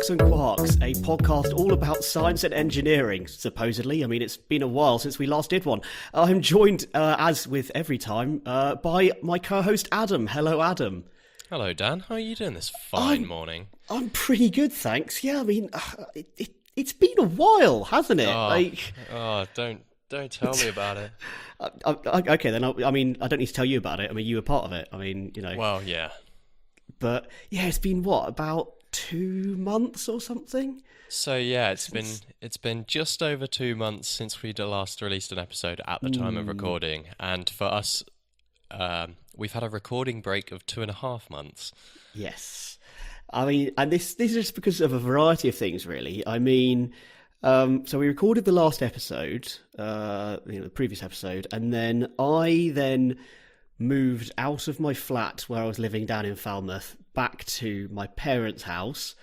Quarks and Quarks, a podcast all about science and engineering, supposedly. I mean, it's been a while since we last did one. I'm joined, as with every time, by my co-host Adam. Hello, Adam. Hello, Dan. How are you doing this fine morning? I'm pretty good, thanks. Yeah, I mean, it's been a while, hasn't it? Don't tell me about it. Okay, then, I mean, I don't need to tell you about it. I mean, you were part of it. I mean, you know. Well, yeah. But, yeah, it's been, what, about 2 months or something? So, yeah, it's been just over 2 months since we'd last released an episode at the time of recording. And for us, we've had a recording break of 2.5 months. Yes. I mean, and this is just because of a variety of things, really. I mean, so we recorded the last episode, the previous episode, and then I moved out of my flat where I was living down in Falmouth back to my parents' house,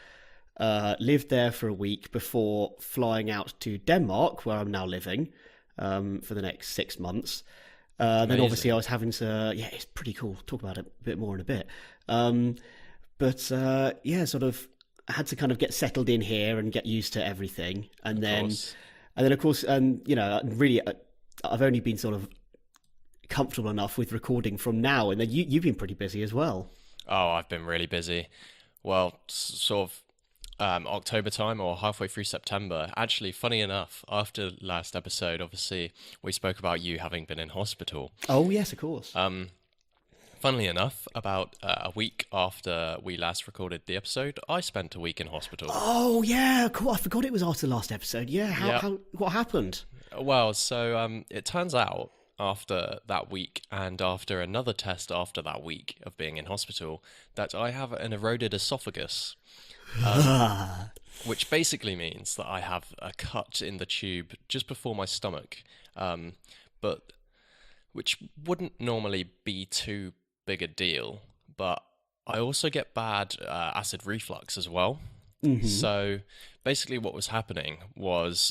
lived there for a week before flying out to Denmark, where I'm now living, for the next 6 months. Then obviously I was having to, it's pretty cool. Talk about it a bit more in a bit. Sort of had to kind of get settled in here and get used to everything. And then of course, really, I've only been sort of comfortable enough with recording from now. And then you've been pretty busy as well. Oh, I've been really busy. Well, sort of October time or halfway through September. Actually, funny enough, after last episode, obviously, we spoke about you having been in hospital. Oh, yes, of course. Funnily enough, about a week after we last recorded the episode, I spent a week in hospital. Oh, yeah, cool. I forgot it was after the last episode. Yeah, what happened? Well, so it turns out after that week and after another test after that week of being in hospital that I have an eroded esophagus. Which basically means that I have a cut in the tube just before my stomach, but which wouldn't normally be too big a deal, but I also get bad acid reflux as well. Mm-hmm. So basically what was happening was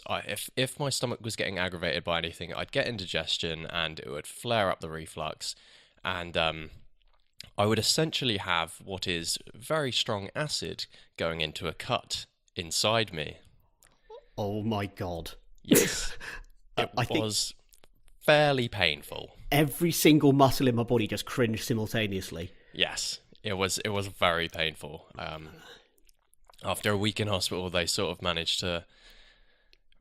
if my stomach was getting aggravated by anything, I'd get indigestion and it would flare up the reflux, and I would essentially have what is very strong acid going into a cut inside me. Oh my God. Yes. It was fairly painful. Every single muscle in my body just cringed simultaneously. Yes, it was very painful. After a week in hospital, they sort of managed to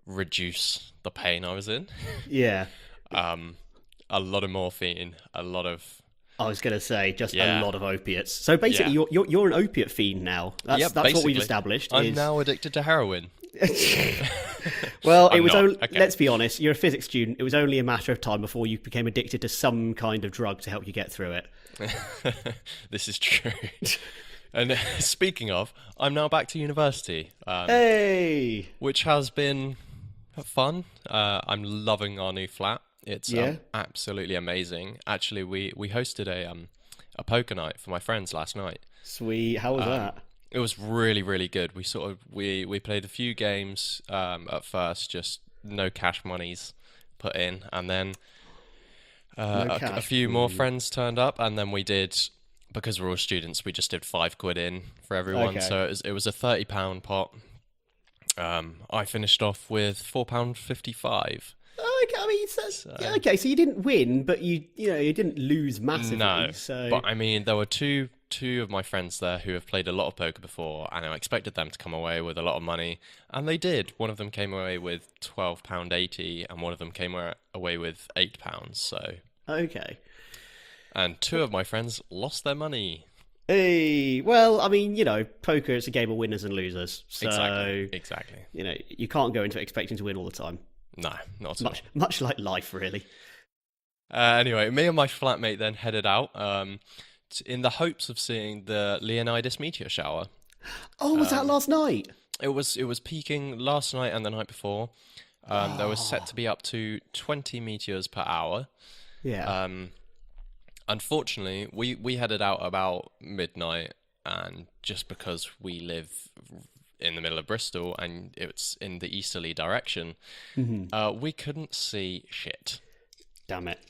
reduce the pain I was in. Yeah. A lot of morphine, a lot of... I was going to say, a lot of opiates. So basically, you're an opiate fiend now. That's what we've established. I'm now addicted to heroin. Well, let's be honest, you're a physics student. It was only a matter of time before you became addicted to some kind of drug to help you get through it. This is true. And speaking of, I'm now back to university. Hey! Which has been fun. I'm loving our new flat. It's absolutely amazing. Actually, we hosted a poker night for my friends last night. Sweet. How was that? It was really, really good. We played a few games at first, just no cash monies put in, and then a few more friends turned up, and then we did, because we're all students, we just did £5 in for everyone. Okay. So it was a £30 pot. I finished off with £4.55. Okay, I mean, so you didn't win, but you didn't lose massively. No, so... but I mean, there were two of my friends there who have played a lot of poker before, and I expected them to come away with a lot of money, and they did. One of them came away with £12.80, and one of them came away with £8. So okay, and two of my friends lost their money. Hey, well, I mean, poker is a game of winners and losers. So, exactly. You can't go into it expecting to win all the time. No, not at all. Much like life, really. Anyway, me and my flatmate then headed out in the hopes of seeing the Leonidas meteor shower. Oh, was that last night? It was peaking last night and the night before. There was set to be up to 20 meteors per hour. Yeah. Unfortunately, we headed out about midnight, and just because we live in the middle of Bristol and it's in the easterly direction, we couldn't see shit. Damn it.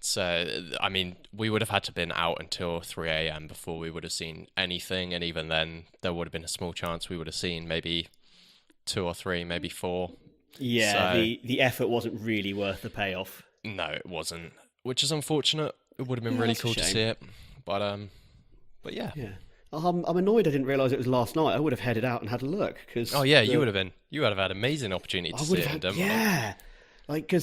So, I mean, we would have had to been out until 3 a.m. before we would have seen anything, and even then, there would have been a small chance we would have seen maybe two or three, maybe four. Yeah, So, the effort wasn't really worth the payoff. no, it wasn't, which is unfortunate. It would have been Yeah, really that's a cool to shame. see it, but yeah. Yeah. I'm annoyed I didn't realise it was last night. I would have headed out and had a look because Oh yeah, you would have had amazing opportunity to I see would it have in had, Denmark. yeah. Like,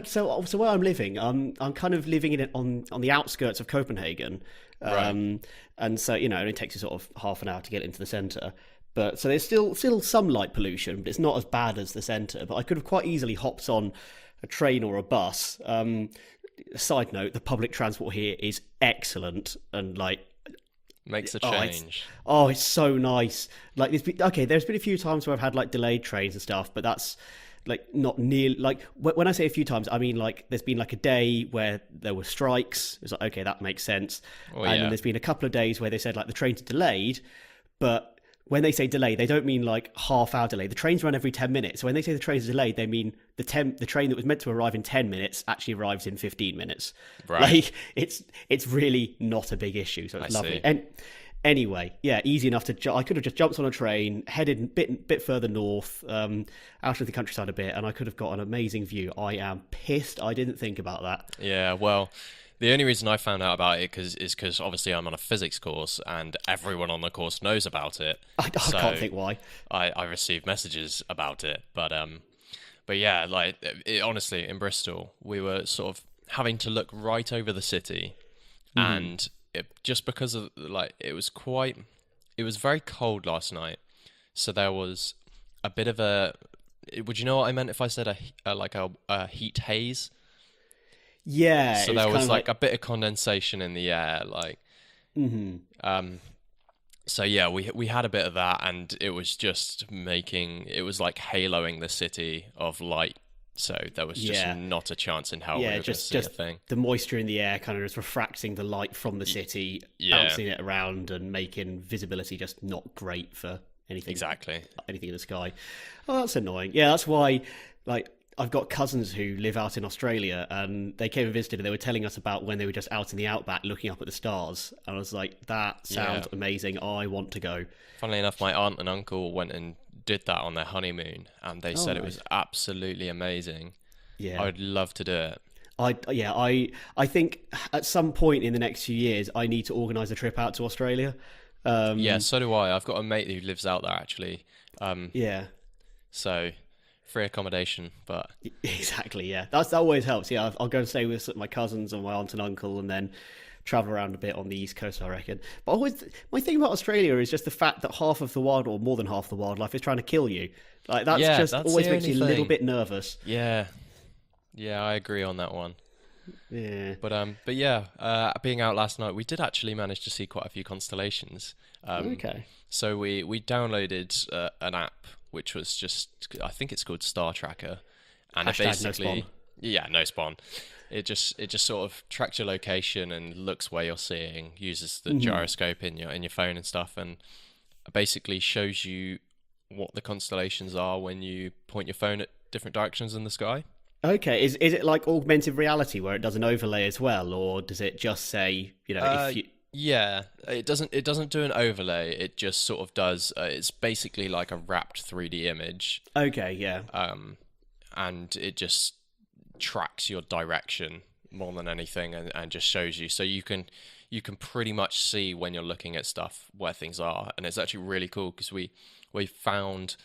so where I'm living, I'm kind of living in it on the outskirts of Copenhagen, Right. and so it only takes you sort of half an hour to get into the centre. But so there's still some light pollution, but it's not as bad as the centre. But I could have quite easily hopped on a train or a bus. Side note: the public transport here is excellent, and like Makes a oh, change. it's so nice. Like there's been a few times where I've had like delayed trains and stuff, but that's like not near like when I say a few times, I mean like there's been like a day where there were strikes. It's like okay, that makes sense. Oh And yeah. then there's been a couple of days where they said like the trains are delayed, but when they say delay, they don't mean like half-hour delay. The trains run every 10 minutes. So when they say the trains are delayed, they mean the train that was meant to arrive in 10 minutes actually arrives in 15 minutes. Right. Like it's really not a big issue. So it's I lovely. see. And anyway, yeah, easy enough to. I could have just jumped on a train, headed a bit further north, out of the countryside a bit, and I could have got an amazing view. I am pissed I didn't think about that. Yeah, well, the only reason I found out about it is because obviously I'm on a physics course and everyone on the course knows about it. I can't think why. I received messages about it, but yeah, like honestly, in Bristol, we were sort of having to look right over the city, and just because of like it was very cold last night, so there was a bit of a. Would you know what I meant if I said a heat haze? Yeah, So it there kind was of like a bit of condensation in the air, like. So yeah, we had a bit of that, and it was just it was like haloing the city of light. So there was just Yeah. not a chance in hell we yeah, were going to just see a just thing. the moisture in the air kind of just refracting the light from the city, yeah. bouncing it around and making visibility just not great for anything. Exactly. Anything in the sky. Oh, that's annoying. Yeah, that's why. Like, I've got cousins who live out in Australia, and they came and visited, and they were telling us about when they were just out in the outback looking up at the stars. And I was like, that sounds amazing. I want to go. Funnily enough, my aunt and uncle went and did that on their honeymoon, and they said it was nice. absolutely amazing. Yeah. I would love to do it. I think at some point in the next few years, I need to organise a trip out to Australia. Yeah, so do I. I've got a mate who lives out there actually. Yeah. So free accommodation, but Exactly, yeah. That always helps. Yeah, I'll go and stay with my cousins and my aunt and uncle, and then travel around a bit on the East Coast, I reckon. But always, my thing about Australia is just the fact that half of the wild, or more than half the wildlife, is trying to kill you. Like that's always the makes you only a little thing. bit nervous. yeah, I agree on that one. Yeah. But yeah, being out last night, we did actually manage to see quite a few constellations. Okay. So we downloaded an app which was just, I think it's called Star Tracker, and it Hashtag no basically spawn. yeah, no spawn. It just sort of tracks your location and looks where you're seeing, uses the gyroscope in your phone and stuff, and basically shows you what the constellations are when you point your phone at different directions in the sky. Okay. Is it like augmented reality where it does an overlay as well, or does it just say if you? Yeah, it doesn't do an overlay. It just sort of does. It's basically like a wrapped 3D image, Okay. Yeah. and it just tracks your direction more than anything, and just shows you. So you can pretty much see when you're looking at stuff where things are, and it's actually really cool because we found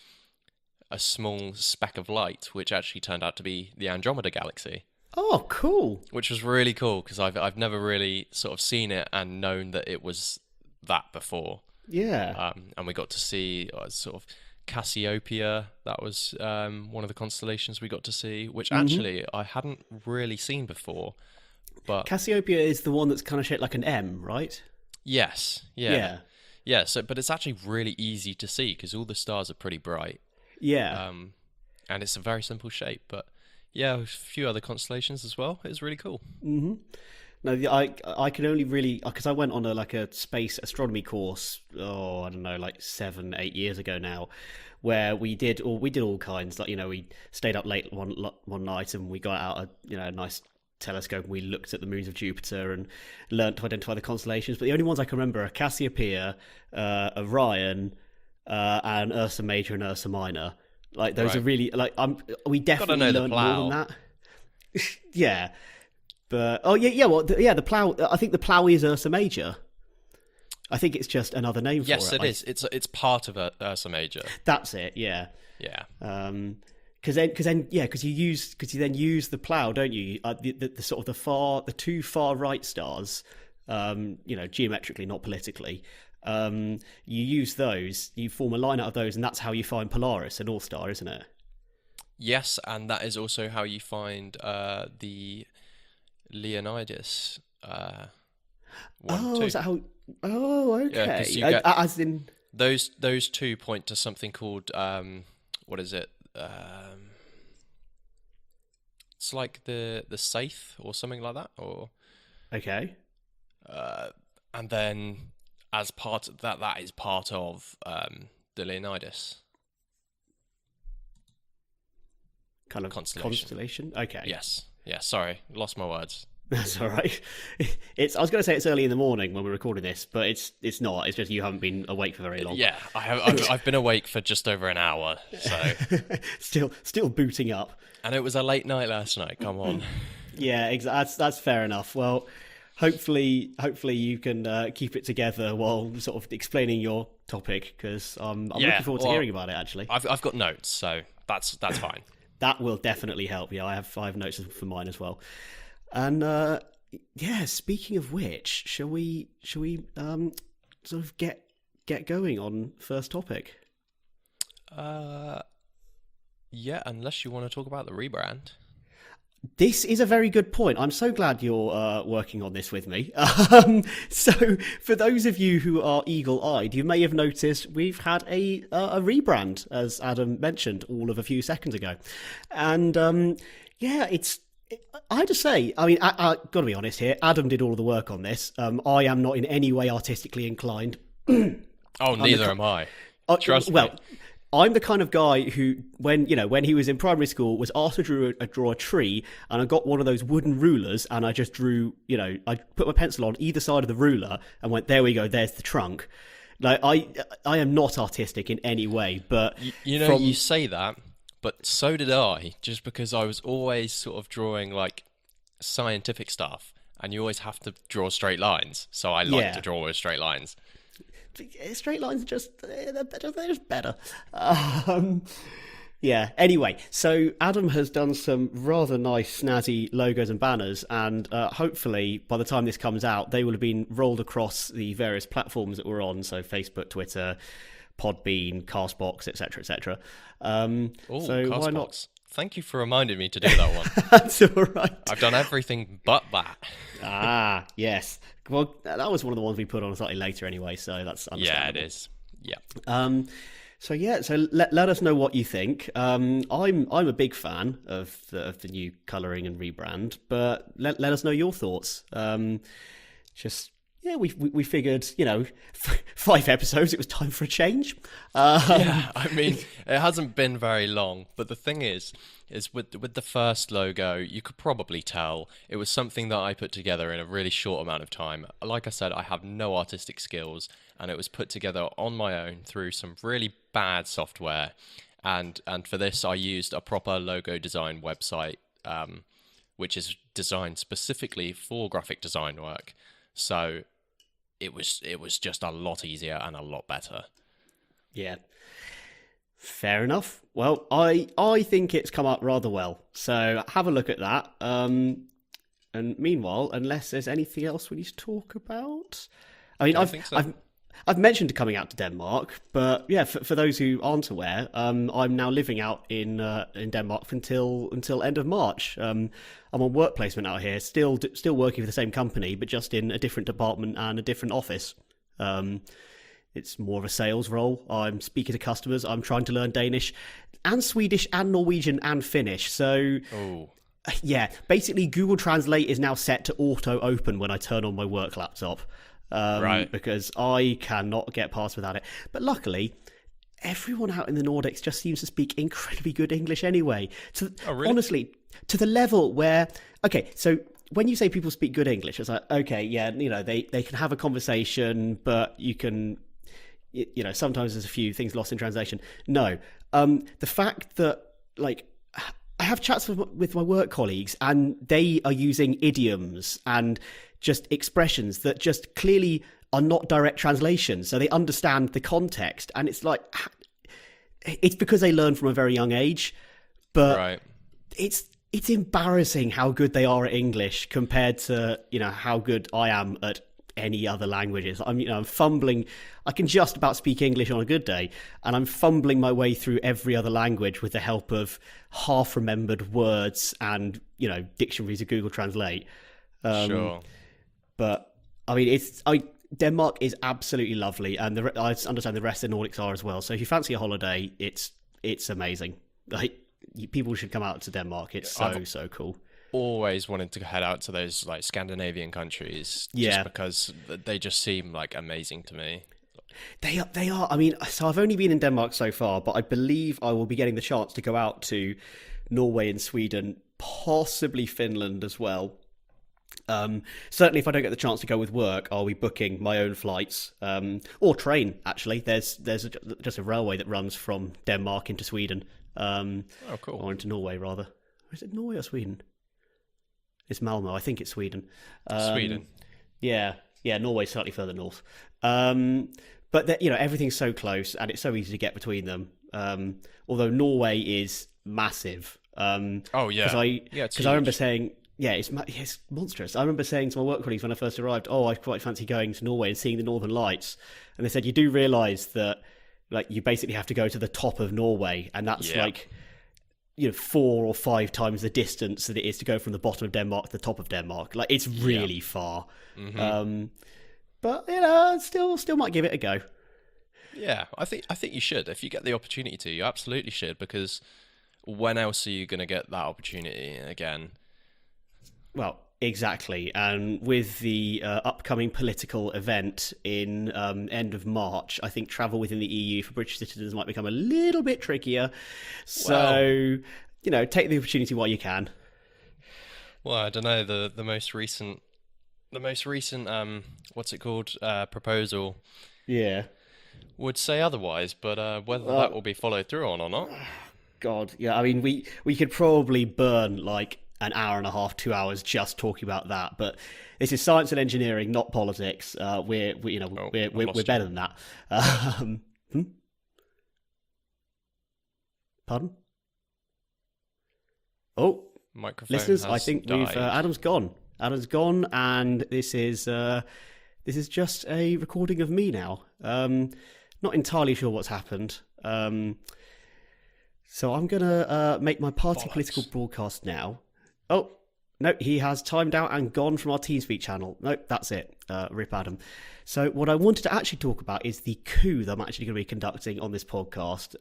a small speck of light, which actually turned out to be the Andromeda Galaxy. Oh, cool. Which was really cool because I've never really sort of seen it and known that it was that before. Yeah. And we got to see sort of Cassiopeia. That was one of the constellations we got to see, which actually I hadn't really seen before. But Cassiopeia is the one that's kind of shaped like an M, right? yes, Yeah. yeah. So, but it's actually really easy to see because all the stars are pretty bright. Yeah. And it's a very simple shape, but. Yeah, a few other constellations as well. It was really cool. No, I can only really because I went on a space astronomy course. Oh, I don't know, like 7-8 years ago now, where we did all kinds. Like we stayed up late one night and we got out a nice telescope and we looked at the moons of Jupiter and learnt to identify the constellations. But the only ones I can remember are Cassiopeia, Orion, and Ursa Major and Ursa Minor. Like those are really like we definitely learned more than that. Yeah, but the plough. I think the plough is Ursa Major. I think it's just another name for it. Yes, it is. It's part of Ursa Major. That's it. Yeah. Yeah. Because you then use the plough, don't you? The sort of the two far right stars, geometrically, not politically. You use those, you form a line out of those, and that's how you find Polaris, a North Star, isn't it? Yes, and that is also how you find the Leonidas one too. Is that how? Oh, okay. Yeah, as in those two point to something called what is it? It's like the Saith or something like that, or okay. And then as part of that is part of the Leonidas kind of constellation. Okay. Yes. Yeah. Sorry, lost my words. That's all right. I was going to say it's early in the morning when we're recording this, but it's not. It's just you haven't been awake for very long. Yeah, I've been awake for just over an hour, so still booting up. And it was a late night last night. Come on. Yeah, exactly. That's fair enough. Well, hopefully you can keep it together while sort of explaining your topic, because I'm looking forward to hearing about it. Actually, I've got notes, so that's fine. That will definitely help. Yeah, I have 5 notes for mine as well. And speaking of which, shall we sort of get going on first topic? Yeah, unless you want to talk about the rebrand. This is a very good point. I'm so glad you're working on this with me. So, for those of you who are eagle-eyed, you may have noticed we've had a rebrand, as Adam mentioned all of a few seconds ago, and I have to say, I mean, I got to be honest here. Adam did all of the work on this. I am not in any way artistically inclined. Neither am I. Trust me. Well, I'm the kind of guy who, when he was in primary school, was asked to draw a tree, and I got one of those wooden rulers, and I just drew. I put my pencil on either side of the ruler and went, "There we go. There's the trunk." Like I am not artistic in any way, but you say that. But so did I, just because I was always sort of drawing like scientific stuff, and you always have to draw straight lines. So I like to draw with straight lines. Straight lines they're just better. Anyway, so Adam has done some rather nice, snazzy logos and banners, and hopefully by the time this comes out, they will have been rolled across the various platforms that we're on, so Facebook, Twitter, Podbean, Castbox, etc., etc. So Castbox. Why not? Thank you for reminding me to do that one. That's all right. I've done everything but that. Yes. Well, that was one of the ones we put on slightly later anyway, so that's understandable. Yeah, it is. Yeah. So let us know what you think. I'm a big fan of the new colouring and rebrand, but let us know your thoughts. We figured, 5 episodes, it was time for a change. I mean, it hasn't been very long, but the thing is with the first logo, you could probably tell it was something that I put together in a really short amount of time. Like I said, I have no artistic skills, and it was put together on my own through some really bad software. And for this, I used a proper logo design website, which is designed specifically for graphic design work. So it was just a lot easier and a lot better. Yeah. Fair enough. Well, I think it's come up rather well. So have a look at that. And meanwhile, unless there's anything else we need to talk about, I mean, I've mentioned coming out to Denmark, but yeah, for those who aren't aware, I'm now living out in Denmark until end of March. I'm on work placement out here, still working for the same company, but just in a different department and a different office. It's more of a sales role. I'm speaking to customers. I'm trying to learn Danish and Swedish and Norwegian and Finnish. So, yeah, basically Google Translate is now set to auto open when I turn on my work laptop. Right. Because I cannot get past without it. But luckily, everyone out in the Nordics just seems to speak incredibly good English anyway. Really? Honestly, to the level where okay, so when you say people speak good English, it's like, okay, yeah, they can have a conversation, but you can, sometimes there's a few things lost in translation. No, the fact that, like, I have chats with my work colleagues, and they are using idioms and just expressions that just clearly are not direct translations, so they understand the context, and it's like, it's because they learn from a very young age, but Right. it's embarrassing how good they are at English compared to how good I am at any other languages. I'm fumbling. I can just about speak English on a good day, and I'm fumbling my way through every other language with the help of half-remembered words and dictionaries of Google Translate. Sure. But I mean, Denmark is absolutely lovely, and I understand the rest of the Nordics are as well. So if you fancy a holiday, it's amazing. Like, people should come out to Denmark. It's so cool. Always wanted to head out to those like Scandinavian countries, Yeah, just because they just seem like amazing to me. they are. I mean, so I've only been in Denmark so far, but I believe I will be getting the chance to go out to Norway and Sweden, possibly Finland as well. Certainly, if I don't get the chance to go with work, I'll be booking my own flights, or train. Actually, there's just a railway that runs from Denmark into Sweden, Oh, cool. or into Norway rather. Or is it Norway or Sweden? It's Malmo. I think it's Sweden. Sweden. Yeah, Norway's slightly further north. But everything's so close, and it's so easy to get between them. Although Norway is massive. Oh yeah, Because I remember saying, it's monstrous. I remember saying to my work colleagues when I first arrived, I quite fancy going to Norway and seeing the Northern Lights, and they said, you do realise that, like, you basically have to go to the top of Norway, and that's like 4 or 5 times the distance that it is to go from the bottom of Denmark to the top of Denmark. Like, it's really far. Mm-hmm. But still might give it a go. Yeah, I think you should. If you get the opportunity to, you absolutely should, because when else are you going to get that opportunity again? Well, exactly. And with the upcoming political event in end of March, I think travel within the EU for British citizens might become a little bit trickier. So, take the opportunity while you can. Well, I don't know. The most recent what's it called, proposal, would say otherwise, but whether that will be followed through on or not. God, yeah. I mean, we could probably burn like an hour and a half, 2 hours just talking about that. But this is science and engineering, not politics. We're better than that. Pardon? Oh, Microphone listeners, has I think died. Adam's gone. Adam's gone, and this is just a recording of me now. Not entirely sure what's happened. So I'm gonna make my party political broadcast now. Oh, no, he has timed out and gone from our TeamSpeak channel. Nope, that's it. Rip Adam. So what I wanted to actually talk about is the coup that I'm actually going to be conducting on this podcast.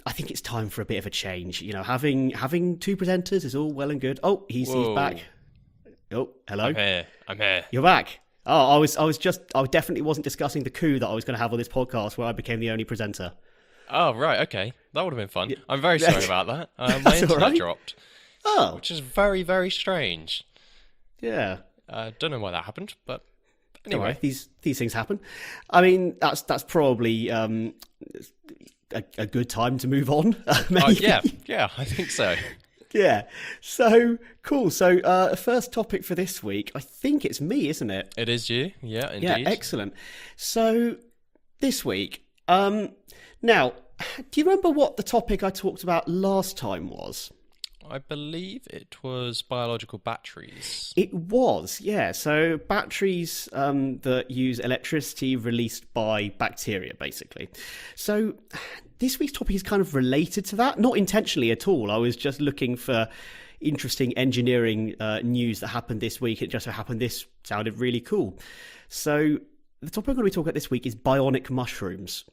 I think it's time for a bit of a change. Having 2 presenters is all well and good. Oh, he's back. Oh, hello. I'm here. You're back. Oh, I definitely wasn't discussing the coup that I was going to have on this podcast where I became the only presenter. Oh, right, okay. That would have been fun. I'm very sorry about that. My internet right. dropped. Oh. Which is very, very strange. Yeah. Don't know why that happened, but Anyway, anyway. these things happen. I mean, that's probably a good time to move on. Maybe. Yeah, I think so. Yeah. So cool. So first topic for this week, I think it's me, isn't it? It is you. Yeah, indeed. Yeah, excellent. So this week, now, do you remember what the topic I talked about last time was? I believe it was biological batteries. It was, yeah. So batteries that use electricity released by bacteria, basically. So this week's topic is kind of related to that, not intentionally at all. I was just looking for interesting engineering news that happened this week. It just so happened this sounded really cool. So the topic I'm going to be talking about this week is bionic mushrooms.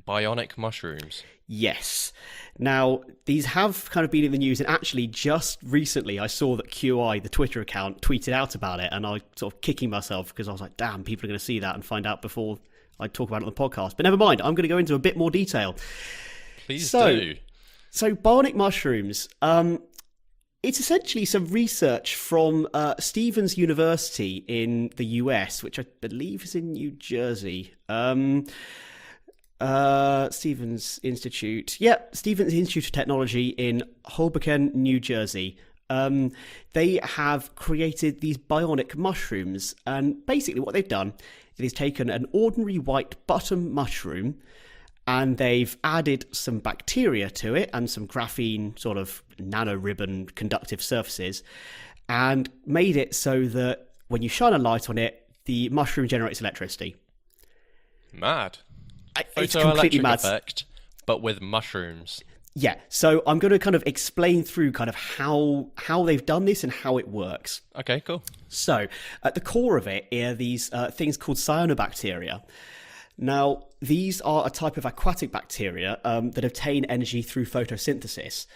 Bionic mushrooms. Yes. Now, these have kind of been in the news, and actually just recently I saw that QI, the Twitter account, tweeted out about it, and I was sort of kicking myself because I was like, damn, people are going to see that and find out before I talk about it on the podcast. But never mind, I'm going to go into a bit more detail. Please do. So bionic mushrooms, It's essentially some research from Stevens University in the US, which I believe is in New Jersey. Stevens Institute. Yeah, Stevens Institute of Technology in Hoboken, New Jersey. They have created these bionic mushrooms. And basically what they've done is taken an ordinary white button mushroom and they've added some bacteria to it and some graphene sort of nanoribbon conductive surfaces and made it so that when you shine a light on it, the mushroom generates electricity. Mad. It's completely mad. Effect, but with mushrooms. Yeah, so I'm going to kind of explain through kind of how they've done this and how it works. Okay, cool. So at the core of it are these things called cyanobacteria. Now, these are a type of aquatic bacteria that obtain energy through photosynthesis.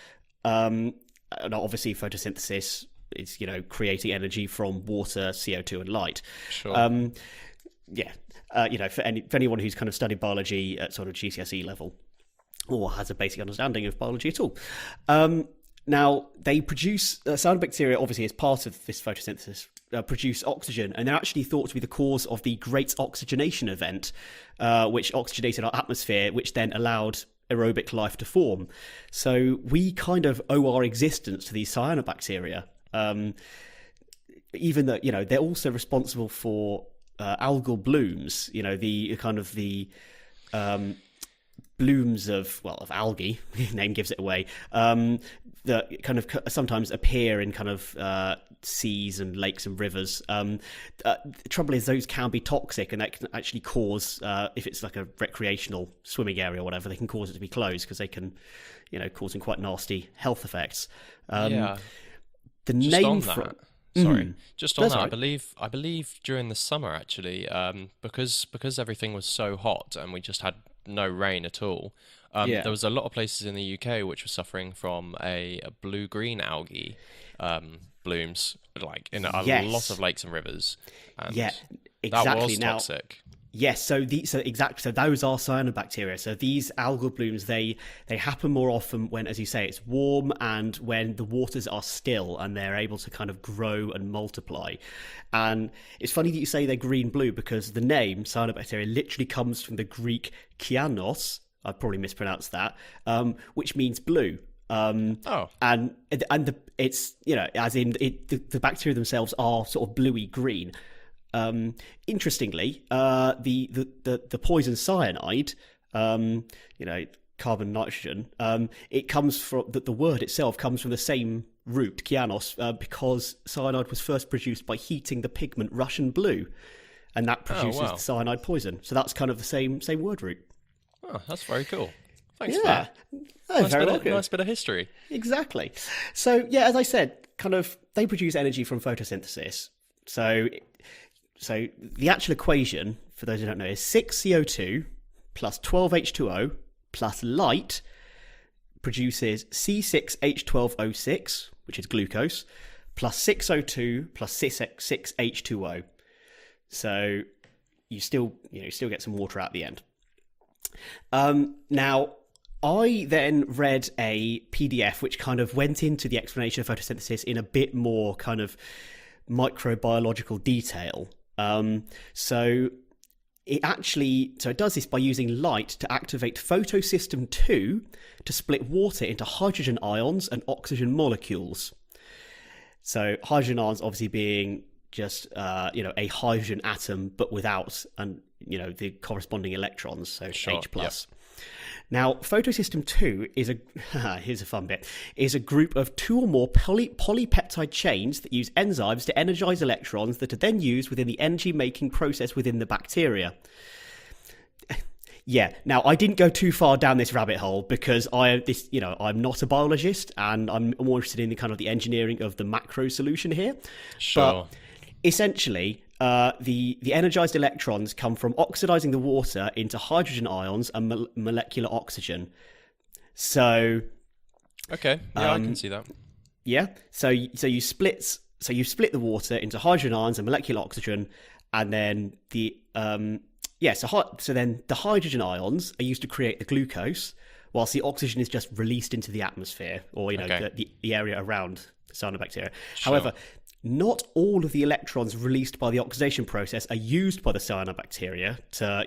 And obviously, photosynthesis is, creating energy from water, CO2, and light. Sure. For anyone who's kind of studied biology at sort of GCSE level or has a basic understanding of biology at all. Now, they produce cyanobacteria, obviously, as part of this photosynthesis, produce oxygen, and they're actually thought to be the cause of the Great Oxygenation Event, which oxygenated our atmosphere, which then allowed aerobic life to form. So we kind of owe our existence to these cyanobacteria, even though, they're also responsible for algal blooms, the blooms of algae, name gives it away, that kind of sometimes appear in kind of seas and lakes and rivers. The trouble is those can be toxic, and that can actually cause, if it's like a recreational swimming area or whatever, they can cause it to be closed because they can, cause some quite nasty health effects. The Just name on for that. Sorry, just on That's that, right. I believe during the summer actually, because everything was so hot and we just had no rain at all. There was a lot of places in the UK which were suffering from a blue-green algae blooms, like in a lot of lakes and rivers. And exactly. That was toxic. Yes, so those are cyanobacteria. So these algal blooms, they happen more often when, as you say, it's warm and when the waters are still and they're able to kind of grow and multiply. And it's funny that you say they're green-blue because the name cyanobacteria literally comes from the Greek kyanos, I probably mispronounced that, which means blue. And it's, as in the bacteria themselves are sort of bluey green. Interestingly, the poison cyanide, carbon nitrogen, it comes from the word itself comes from the same root, kyanos, because cyanide was first produced by heating the pigment Russian blue, and that produces the cyanide poison. So that's kind of the same word root. Oh, that's very cool. Thanks for that. Nice bit of history. Exactly. So as I said, kind of they produce energy from photosynthesis. So the actual equation, for those who don't know, is 6 CO2 plus 12 H2O plus light produces C6H12O6, which is glucose, plus 6 O2 plus 6 H2O. So you still get some water at the end. Now, I then read a PDF which kind of went into the explanation of photosynthesis in a bit more kind of microbiological detail. So it does this by using light to activate Photosystem 2 to split water into hydrogen ions and oxygen molecules. So hydrogen ions obviously being just a hydrogen atom but without the corresponding electrons, so H plus. Yep. Now, Photosystem 2 is here's a fun bit, is a group of two or more polypeptide chains that use enzymes to energize electrons that are then used within the energy-making process within the bacteria. Yeah, now I didn't go too far down this rabbit hole because I'm not a biologist and I'm more interested in the kind of the engineering of the macro solution here. Sure. But essentially, the energized electrons come from oxidizing the water into hydrogen ions and molecular oxygen. So, okay, I can see that. Yeah, so you split the water into hydrogen ions and molecular oxygen, and then so then the hydrogen ions are used to create the glucose, whilst the oxygen is just released into the atmosphere or the area around. cyanobacteria. Sure. However, not all of the electrons released by the oxidation process are used by the cyanobacteria to,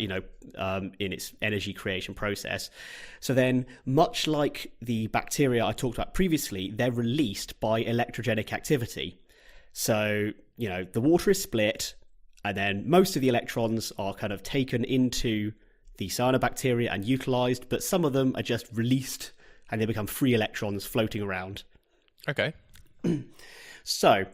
in its energy creation process. So then, much like the bacteria I talked about previously, they're released by electrogenic activity. So, the water is split, and then most of the electrons are kind of taken into the cyanobacteria and utilized, but some of them are just released and they become free electrons floating around. Okay. So,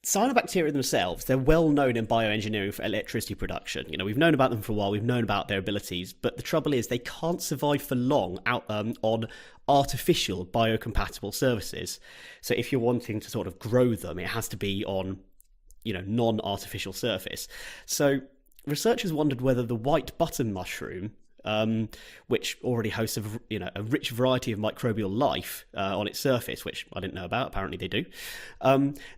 cyanobacteria themselves, they're well known in bioengineering for electricity production. We've known about them for a while, we've known about their abilities, but the trouble is they can't survive for long on artificial biocompatible surfaces. So if you're wanting to sort of grow them, it has to be on, non-artificial surface. So researchers wondered whether the white button mushroom, which already hosts a rich variety of microbial life on its surface, which I didn't know about. Apparently they do.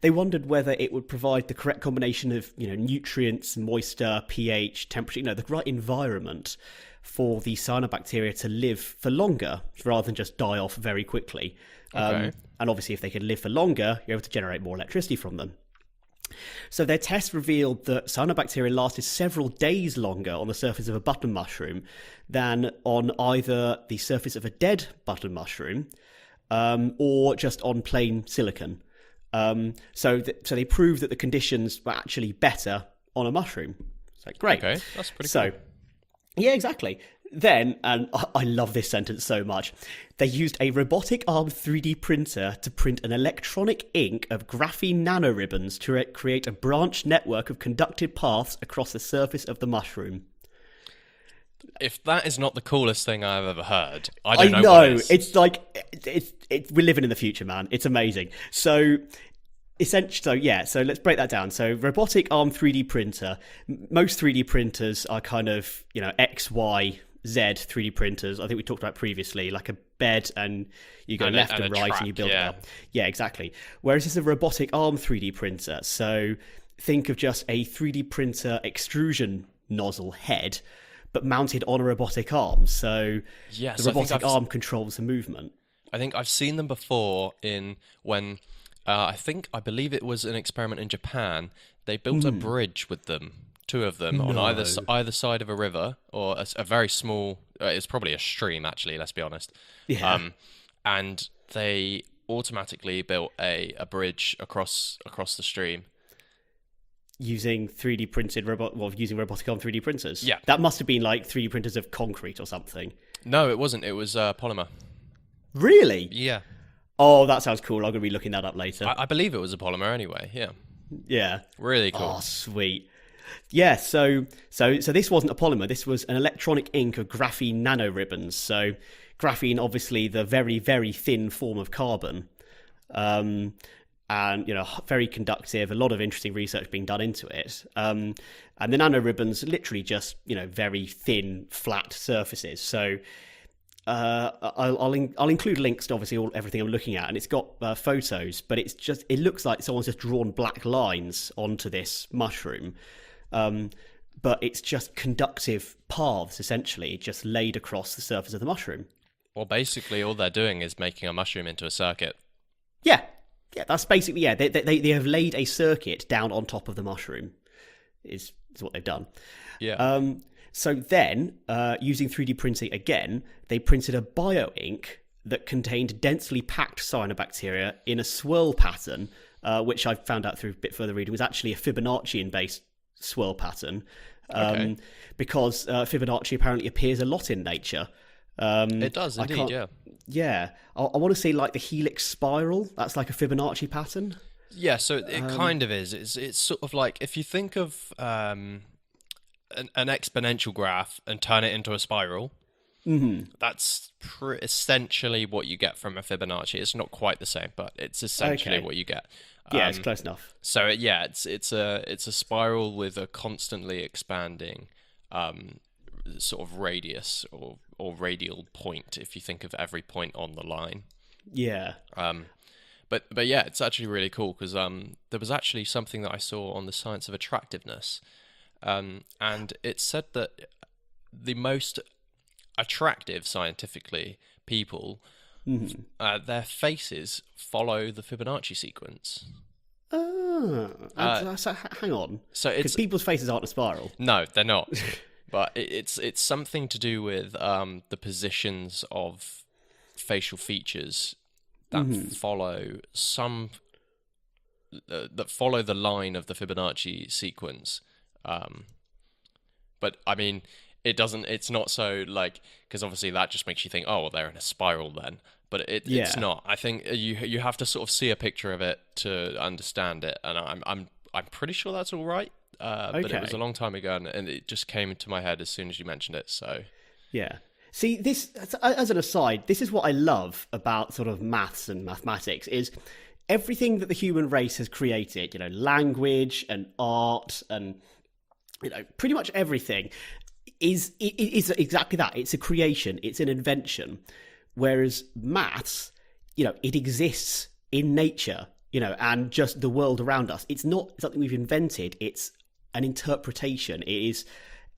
They wondered whether it would provide the correct combination of nutrients, moisture, pH, temperature, the right environment for the cyanobacteria to live for longer rather than just die off very quickly. Okay. And obviously, if they can live for longer, you're able to generate more electricity from them. So their tests revealed that cyanobacteria lasted several days longer on the surface of a button mushroom than on either the surface of a dead button mushroom or just on plain silicon. So they proved that the conditions were actually better on a mushroom. So great. Okay, that's pretty cool. Yeah, exactly. Then, and I love this sentence so much, they used a robotic arm 3D printer to print an electronic ink of graphene nanoribbons to create a branch network of conductive paths across the surface of the mushroom. If that is not the coolest thing I've ever heard, I don't know know. what is. It's like we're living in the future, man. It's amazing. So essentially, so let's break that down. So robotic arm 3D printer. Most 3D printers are kind of X, Y, Z 3D printers. I think we talked about previously, like a bed, and you go left and right, and you build it up. Yeah, exactly. Whereas this is a robotic arm 3D printer. So think of just a 3D printer extrusion nozzle head, but mounted on a robotic arm. So the robotic arm controls the movement. I think I've seen them before when I believe it was an experiment in Japan. They built a bridge with them, two of them, on either side of a river, or a very small. It's probably a stream, actually. Let's be honest. Yeah. And they automatically built a bridge across the stream. Using 3D printed using robotic arm 3D printers. Yeah. That must have been like 3D printers of concrete or something. No, it wasn't. It was polymer. Really? Yeah. Oh, that sounds cool. I'm going to be looking that up later. I believe it was a polymer anyway. Yeah. Yeah. Really cool. Oh, sweet. Yeah, so this wasn't a polymer. This was an electronic ink of graphene nanoribbons. So graphene, obviously, the very, very thin form of carbon. And very conductive, a lot of interesting research being done into it. And the nanoribbons literally just very thin, flat surfaces. So I'll include links to obviously everything I'm looking at, and it's got photos, but it looks like someone's just drawn black lines onto this mushroom. But it's just conductive paths, essentially, just laid across the surface of the mushroom. Well, basically, all they're doing is making a mushroom into a circuit. Yeah, that's basically, they have laid a circuit down on top of the mushroom, is what they've done. Yeah. So then, using 3D printing again, they printed a bio-ink that contained densely packed cyanobacteria in a swirl pattern, which I found out through a bit further reading was actually a Fibonaccian-based swirl pattern, because Fibonacci apparently appears a lot in nature. It does indeed, yeah. Yeah, I want to say like the Helix Spiral. That's like a Fibonacci pattern. Yeah, so it kind of is. It's sort of like if you think of an exponential graph and turn it into a spiral. Mm-hmm. That's essentially what you get from a Fibonacci. It's not quite the same, but it's essentially what you get. Yeah, it's close enough. So yeah, it's a spiral with a constantly expanding sort of radius or radial point, if you think of every point on the line. Yeah. But yeah, it's actually really cool because there was actually something that I saw on the science of attractiveness, and it said that the most attractive scientifically people their faces follow the Fibonacci sequence. So hang on. So Because people's faces aren't a spiral. No, they're not. But it's something to do with the positions of facial features that follow that follow the line of the Fibonacci sequence. But I mean, it's not so like, because obviously that just makes you think, oh, well, they're in a spiral then. But it's not. I think you have to sort of see a picture of it to understand it, and I'm pretty sure that's all right. But it was a long time ago, and it just came into my head as soon as you mentioned it. So yeah. See, this as an aside, this is what I love about sort of maths and mathematics is everything that the human race has created. You know, language and art and pretty much everything is exactly that. It's a creation. It's an invention. Whereas maths, it exists in nature, and just the world around us. It's not something we've invented. It's an interpretation. It is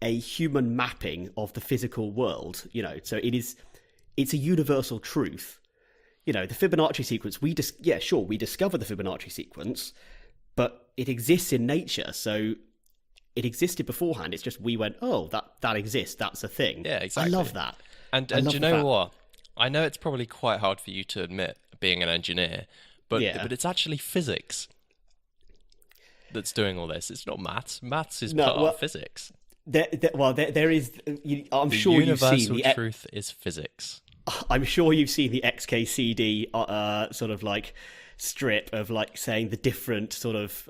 a human mapping of the physical world, so it's a universal truth. The Fibonacci sequence, we discover the Fibonacci sequence, but it exists in nature. So it existed beforehand. It's just we went, oh, that exists. That's a thing. Yeah, exactly. I love that. And you know what? I know it's probably quite hard for you to admit, being an engineer, but it's actually physics that's doing all this. It's not maths. Maths is part of physics. There is. I'm sure you've seen the universal truth is physics. I'm sure you've seen the XKCD sort of like strip of like saying the different sort of.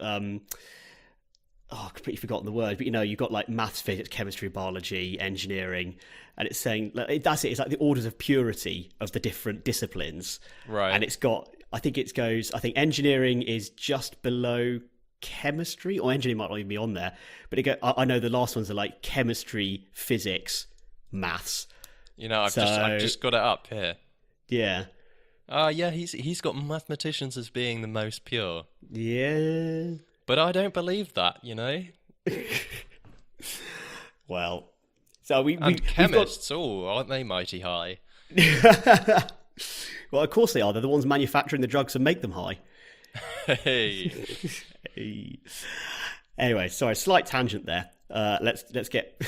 I've completely forgotten the word, but you've got like maths, physics, chemistry, biology, engineering, and it's saying that's it. It's like the orders of purity of the different disciplines, right? And it's got, I think engineering is just below chemistry, or engineering might not even be on there, but I know the last ones are like chemistry, physics, maths. I've just got it up here. Yeah. Yeah, he's got mathematicians as being the most pure. Yeah. But I don't believe that, Well, so chemists, aren't they mighty high? Well, of course they are. They're the ones manufacturing the drugs and make them high. Hey. Anyway, sorry, slight tangent there. Let's get.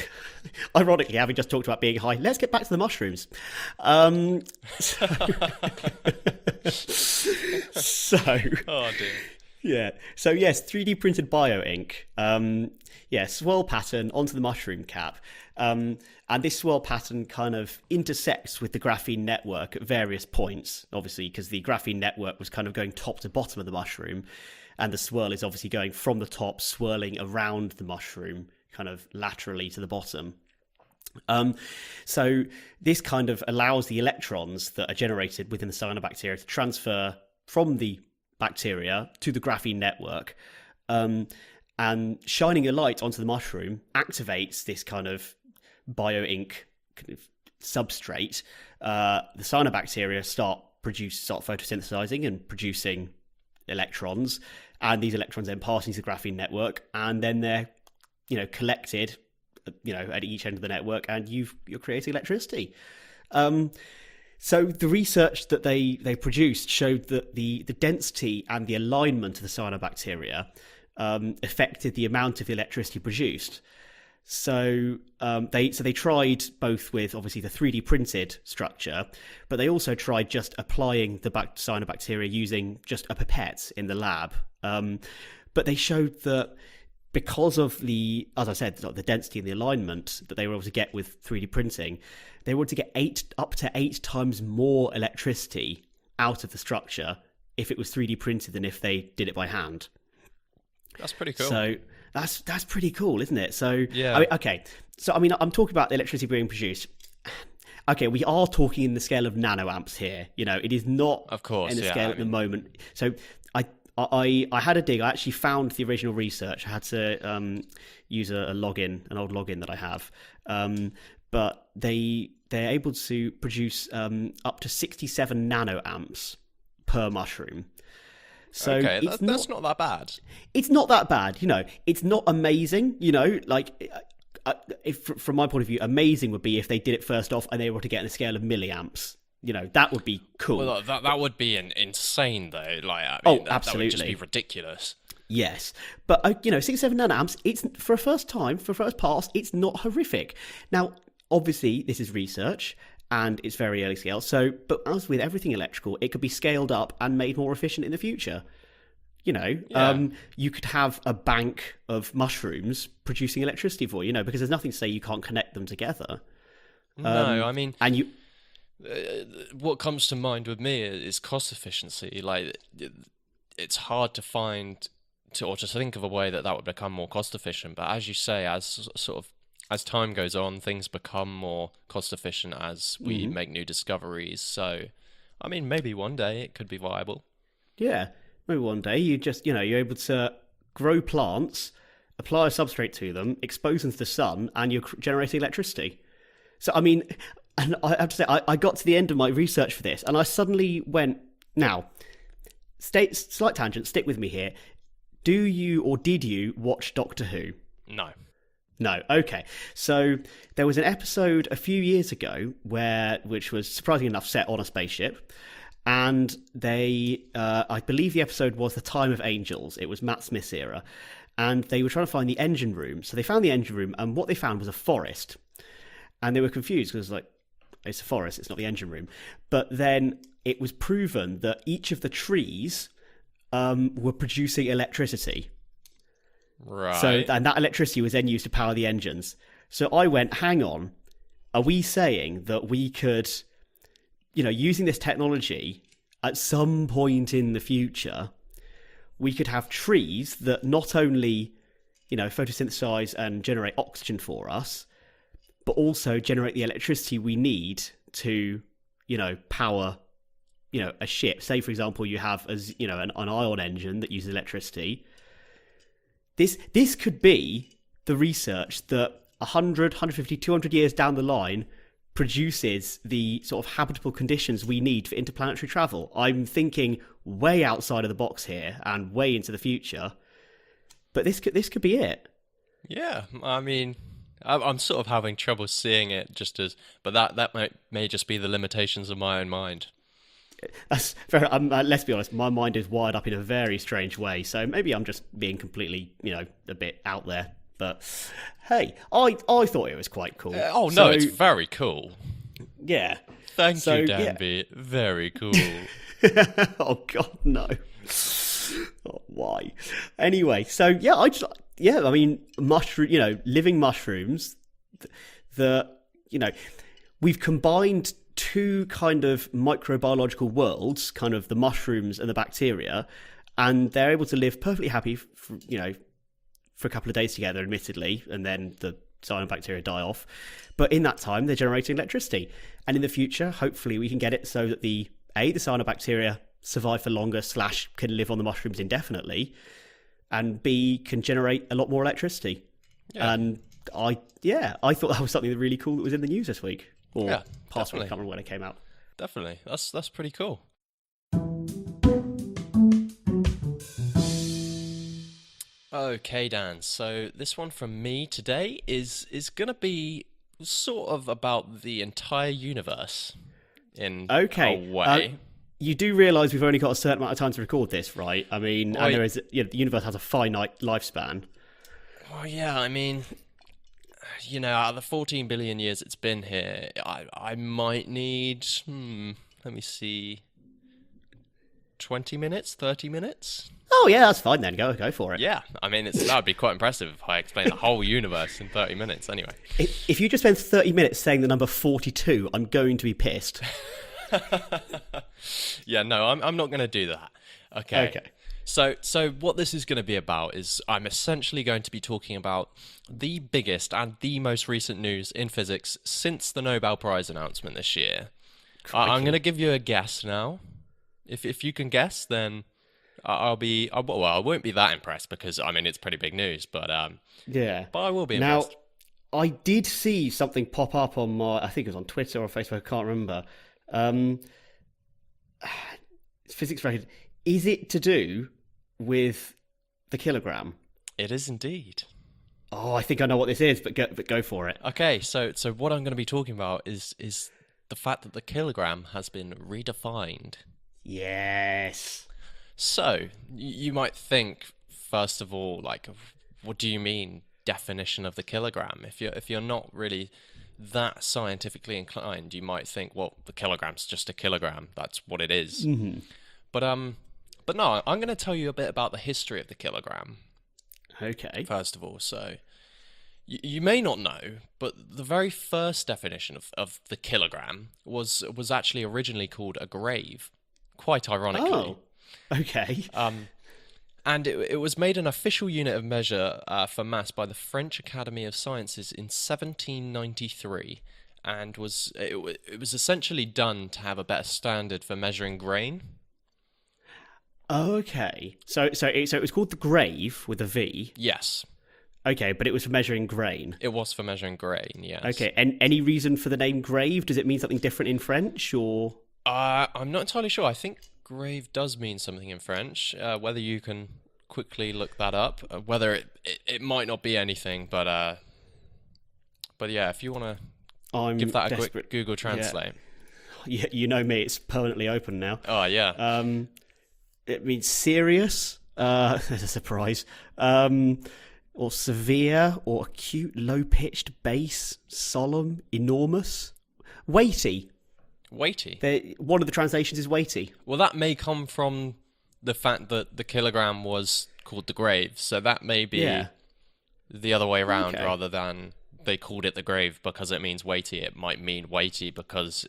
Ironically, having just talked about being high, let's get back to the mushrooms. So. Oh dear. Yeah. So yes, 3D printed bio ink. Swirl pattern onto the mushroom cap. And this swirl pattern kind of intersects with the graphene network at various points, obviously, because the graphene network was kind of going top to bottom of the mushroom, and the swirl is obviously going from the top, swirling around the mushroom, kind of laterally to the bottom. So this kind of allows the electrons that are generated within the cyanobacteria to transfer from the bacteria to the graphene network, and shining a light onto the mushroom activates this kind of bio ink kind of substrate. The cyanobacteria start photosynthesizing and producing electrons, and these electrons then pass into the graphene network, and then they're collected at each end of the network, and you're creating electricity. So the research that they produced showed that the density and the alignment of the cyanobacteria affected the amount of the electricity produced. So they tried both with obviously the 3D printed structure, but they also tried just applying the cyanobacteria using just a pipette in the lab. But they showed that because of as I said, the density and the alignment that they were able to get with 3D printing, they were able to get up to 8 times more electricity out of the structure if it was 3D printed than if they did it by hand. That's pretty cool. So that's pretty cool, isn't it? So yeah. I'm talking about the electricity being produced. Okay, we are talking in the scale of nanoamps here. It is not, of course, in the scale at the moment. So I had a dig. I actually found the original research. I had to use an old login that I have. But they're able to produce up to 67 nanoamps per mushroom. So okay, that's not that bad. It's not that bad. It's not amazing. If from my point of view, amazing would be if they did it first off and they were to get on a scale of milliamps. that would be cool. Well, that would be insane, though. Like, I Oh, mean, that would just be absolutely. ridiculous. Yes, but 6-7 nanoamps. It's for a first pass. It's not horrific. Now, obviously, this is research and it's very early scale. So, but as with everything electrical, it could be scaled up and made more efficient in the future. You could have a bank of mushrooms producing electricity for you. Because there's nothing to say you can't connect them together. No, I mean, and you. What comes to mind with me is cost efficiency. Like, it's hard to find or to think of a way that would become more cost efficient. But as you say, as time goes on, things become more cost efficient as we make new discoveries. So, I mean, maybe one day it could be viable. Yeah, maybe one day you're able to grow plants, apply a substrate to them, expose them to the sun, and you're generating electricity. So, I mean, and I have to say, I got to the end of my research for this, and I suddenly went, now, slight tangent, stick with me here. Do you or did you watch Doctor Who? No. No, okay. So there was an episode a few years ago which was surprisingly enough set on a spaceship, and I believe the episode was The Time of Angels. It was Matt Smith's era, and they were trying to find the engine room. So they found the engine room, and what they found was a forest, and they were confused because it's a forest, it's not the engine room. But then it was proven that each of the trees were producing electricity. Right. So, and that electricity was then used to power the engines. So I went, hang on, are we saying that we could, using this technology, at some point in the future, we could have trees that not only, photosynthesize and generate oxygen for us, but also generate the electricity we need to, power, a ship. Say, for example, you have an ion engine that uses electricity. This could be the research that 100, 150, 200 years down the line produces the sort of habitable conditions we need for interplanetary travel. I'm thinking way outside of the box here and way into the future. But this could be it. Yeah, I mean, I'm sort of having trouble seeing it but that may just be the limitations of my own mind. That's fair. Let's be honest, my mind is wired up in a very strange way, so maybe I'm just being completely, a bit out there. But hey, I thought it was quite cool. No, it's very cool. Yeah. Thank you, Danby. Yeah. Very cool. Oh God, no. Oh, why? Anyway, so I mean, living mushrooms. We've combined two kind of microbiological worlds, kind of the mushrooms and the bacteria, and they're able to live perfectly happy for a couple of days together, admittedly, and then the cyanobacteria die off. But in that time, they're generating electricity. And in the future, hopefully we can get it so that the cyanobacteria survive for longer / can live on the mushrooms indefinitely, and B, can generate a lot more electricity. Yeah. And I thought that was something really cool that was in the news this week. Or past week, I can't remember when it came out. Definitely. That's pretty cool. Okay, Dan. So this one from me today is going to be sort of about the entire universe in a way. You do realise we've only got a certain amount of time to record this, right? I mean, and there is, the universe has a finite lifespan. Well, yeah, I mean, out of the 14 billion years it's been here, I might need, let me see, 20 minutes, 30 minutes? Oh, yeah, that's fine then. Go for it. Yeah, I mean, that would be quite impressive if I explained the whole universe in 30 minutes anyway. If you just spend 30 minutes saying the number 42, I'm going to be pissed. Yeah, no, I'm not going to do that. Okay. So what this is going to be about is I'm essentially going to be talking about the biggest and the most recent news in physics since the Nobel Prize announcement this year. I'm going to give you a guess now. If you can guess, then I won't be that impressed because, I mean, it's pretty big news, but yeah. But I will be impressed. Now, I did see something pop up on I think it was on Twitter or Facebook, I can't remember. Physics record. Is it to do with the kilogram? It is indeed. Oh, I think I know what this is, but go for it. Okay, so what I'm going to be talking about is the fact that the kilogram has been redefined. Yes. So, you might think, first of all, like, what do you mean, definition of the kilogram? If you're not really that scientifically inclined, you might think, well, the kilogram's just a kilogram. That's what it is. Mm-hmm. But no, I'm going to tell you a bit about the history of the kilogram. Okay. First of all, so you may not know, but the very first definition of the kilogram was actually originally called a grave, quite ironically. Oh, okay. And it was made an official unit of measure for mass by the French Academy of Sciences in 1793, and it was essentially done to have a better standard for measuring grain. Okay. So it was called the grave with a V. Yes, Okay, but it was for measuring grain. it was for measuring grain. Yes. Okay, and any reason for the name grave? Does it mean something different in French, or? I'm not entirely sure. I think grave does mean something in French. Whether you can quickly look that up, whether it might not be anything, but yeah, if you want to give that a quick Google Translate. Yeah, you know me; it's permanently open now. Oh yeah. It means serious. There's a surprise. Or severe, or acute, low-pitched, bass, solemn, enormous, weighty. Weighty. One of the translations is weighty. Well, that may come from the fact that the kilogram was called the grave, so that may be the other way around, rather than they called it the grave because it means weighty. It might mean weighty because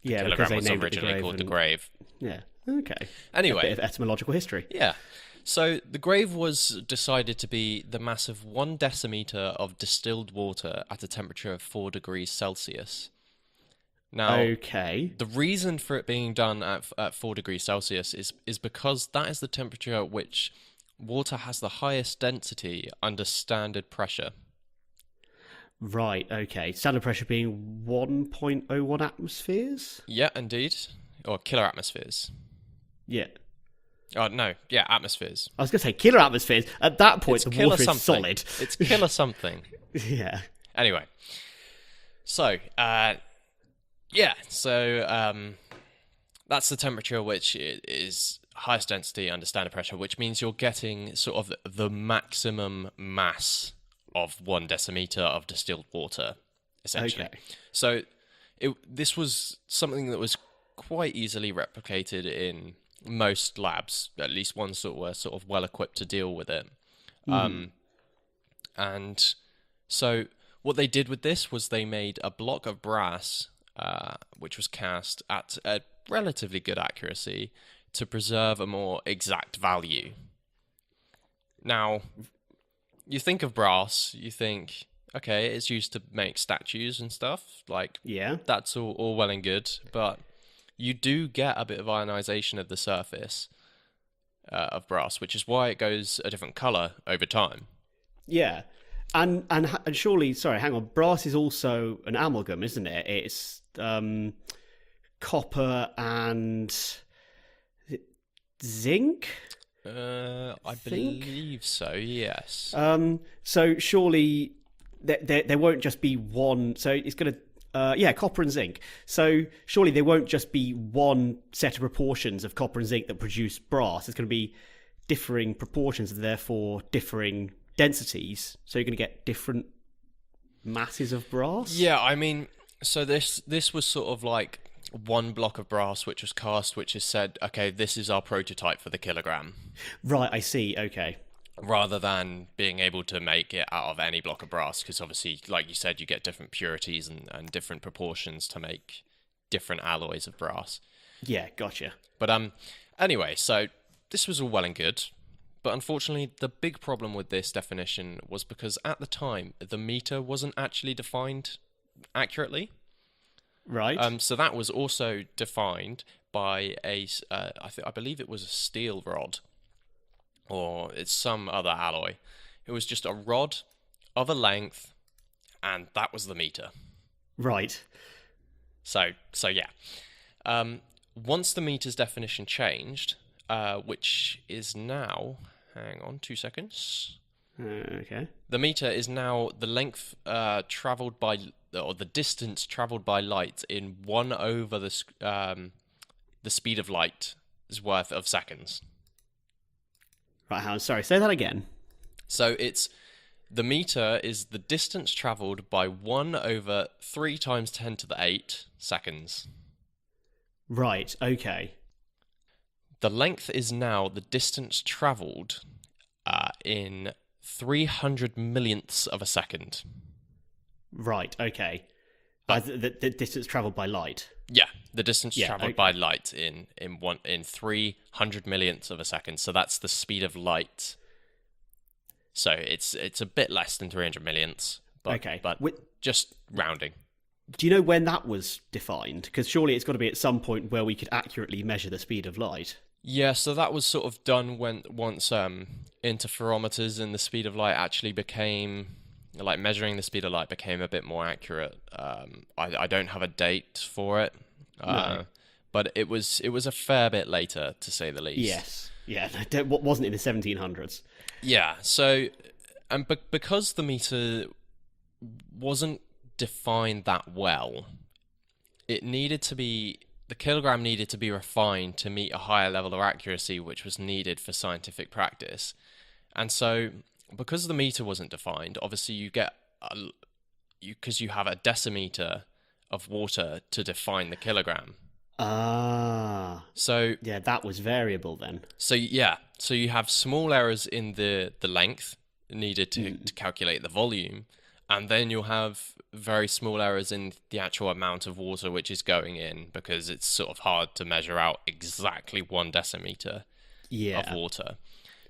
the kilogram was originally called the grave. Yeah. Okay. Anyway, a bit of etymological history. Yeah. So the grave was decided to be the mass of 1 decimeter of distilled water at a temperature of 4 degrees Celsius. Now, the reason for it being done at 4 degrees Celsius is because that is the temperature at which water has the highest density under standard pressure. Right, okay. Standard pressure being 1.01 atmospheres? Yeah, indeed. Or kilo atmospheres. Yeah. Oh, no. Yeah, atmospheres. I was going to say killer atmospheres. At that point, the water is solid. It's killer something. Yeah. Anyway. So, that's the temperature at which it is highest density under standard pressure, which means you're getting sort of the maximum mass of 1 decimeter of distilled water, essentially. Okay. So, this was something that was quite easily replicated in most labs, at least ones that were sort of well equipped to deal with it. And so what they did with this was they made a block of brass, which was cast at a relatively good accuracy to preserve a more exact value. Now, you think of brass, you think, okay, it's used to make statues and stuff. Like, that's all well and good, but you do get a bit of ionization of the surface of brass, which is why it goes a different color over time. Yeah. And surely, sorry, hang on, brass is also an amalgam, isn't it? It's copper and zinc? I believe so, yes. So surely there won't just be one. So it's going to copper and zinc. So surely there won't just be one set of proportions of copper and zinc that produce brass. It's going to be differing proportions and therefore differing densities. So you're going to get different masses of brass? Yeah, I mean, so this was sort of like one block of brass which was cast, which has said, okay, this is our prototype for the kilogram. Right, I see, okay. Rather than being able to make it out of any block of brass, because obviously, like you said, you get different purities and different proportions to make different alloys of brass. Yeah, gotcha. But anyway, so this was all well and good, but unfortunately, the big problem with this definition was because at the time, the meter wasn't actually defined accurately. Right. So that was also defined by I believe it was a steel rod, or it's some other alloy. It was just a rod of a length, and that was the meter. Right. So yeah. Once the meter's definition changed, which is now, hang on 2 seconds. Okay. The meter is now the length traveled by, or the distance traveled by light in 1 over the speed of light's worth of seconds. Right, Howard, sorry, say that again. So the meter is the distance traveled by 1 over 3 times 10 to the 8 seconds. Right, okay. The length is now the distance traveled in 300 millionths of a second. Right, okay. The distance travelled by light. Yeah, the distance traveled okay. by light in 300 millionths of a second. So that's the speed of light. So it's a bit less than 300 millionths, but just rounding. Do you know when that was defined? Because surely it's got to be at some point where we could accurately measure the speed of light. Yeah, so that was sort of done once interferometers and the speed of light actually became, like, measuring the speed of light became a bit more accurate. I don't have a date for it, No. but it was a fair bit later, to say the least. Yes. Yeah, what wasn't in the 1700s. Yeah, so, and because the meter wasn't defined that well, the kilogram needed to be refined to meet a higher level of accuracy which was needed for scientific practice. And so, because the meter wasn't defined, obviously you get, because you have a decimeter of water to define the kilogram. Ah. So yeah, that was variable then. So yeah, so you have small errors in the length needed to calculate the volume, and then you'll have very small errors in the actual amount of water which is going in, because it's sort of hard to measure out exactly 1 decimeter of water.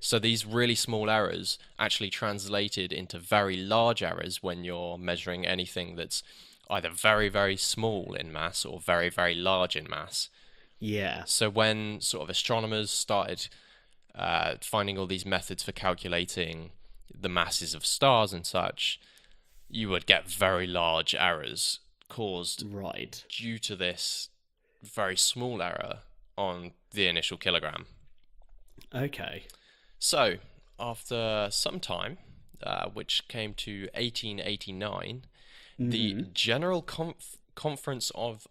So these really small errors actually translated into very large errors when you're measuring anything that's either very, very small in mass or very, very large in mass. Yeah. So when sort of astronomers started finding all these methods for calculating the masses of stars and such, you would get very large errors caused due to this very small error on the initial kilogram. Okay. So, after some time, which came to 1889, the General Conference of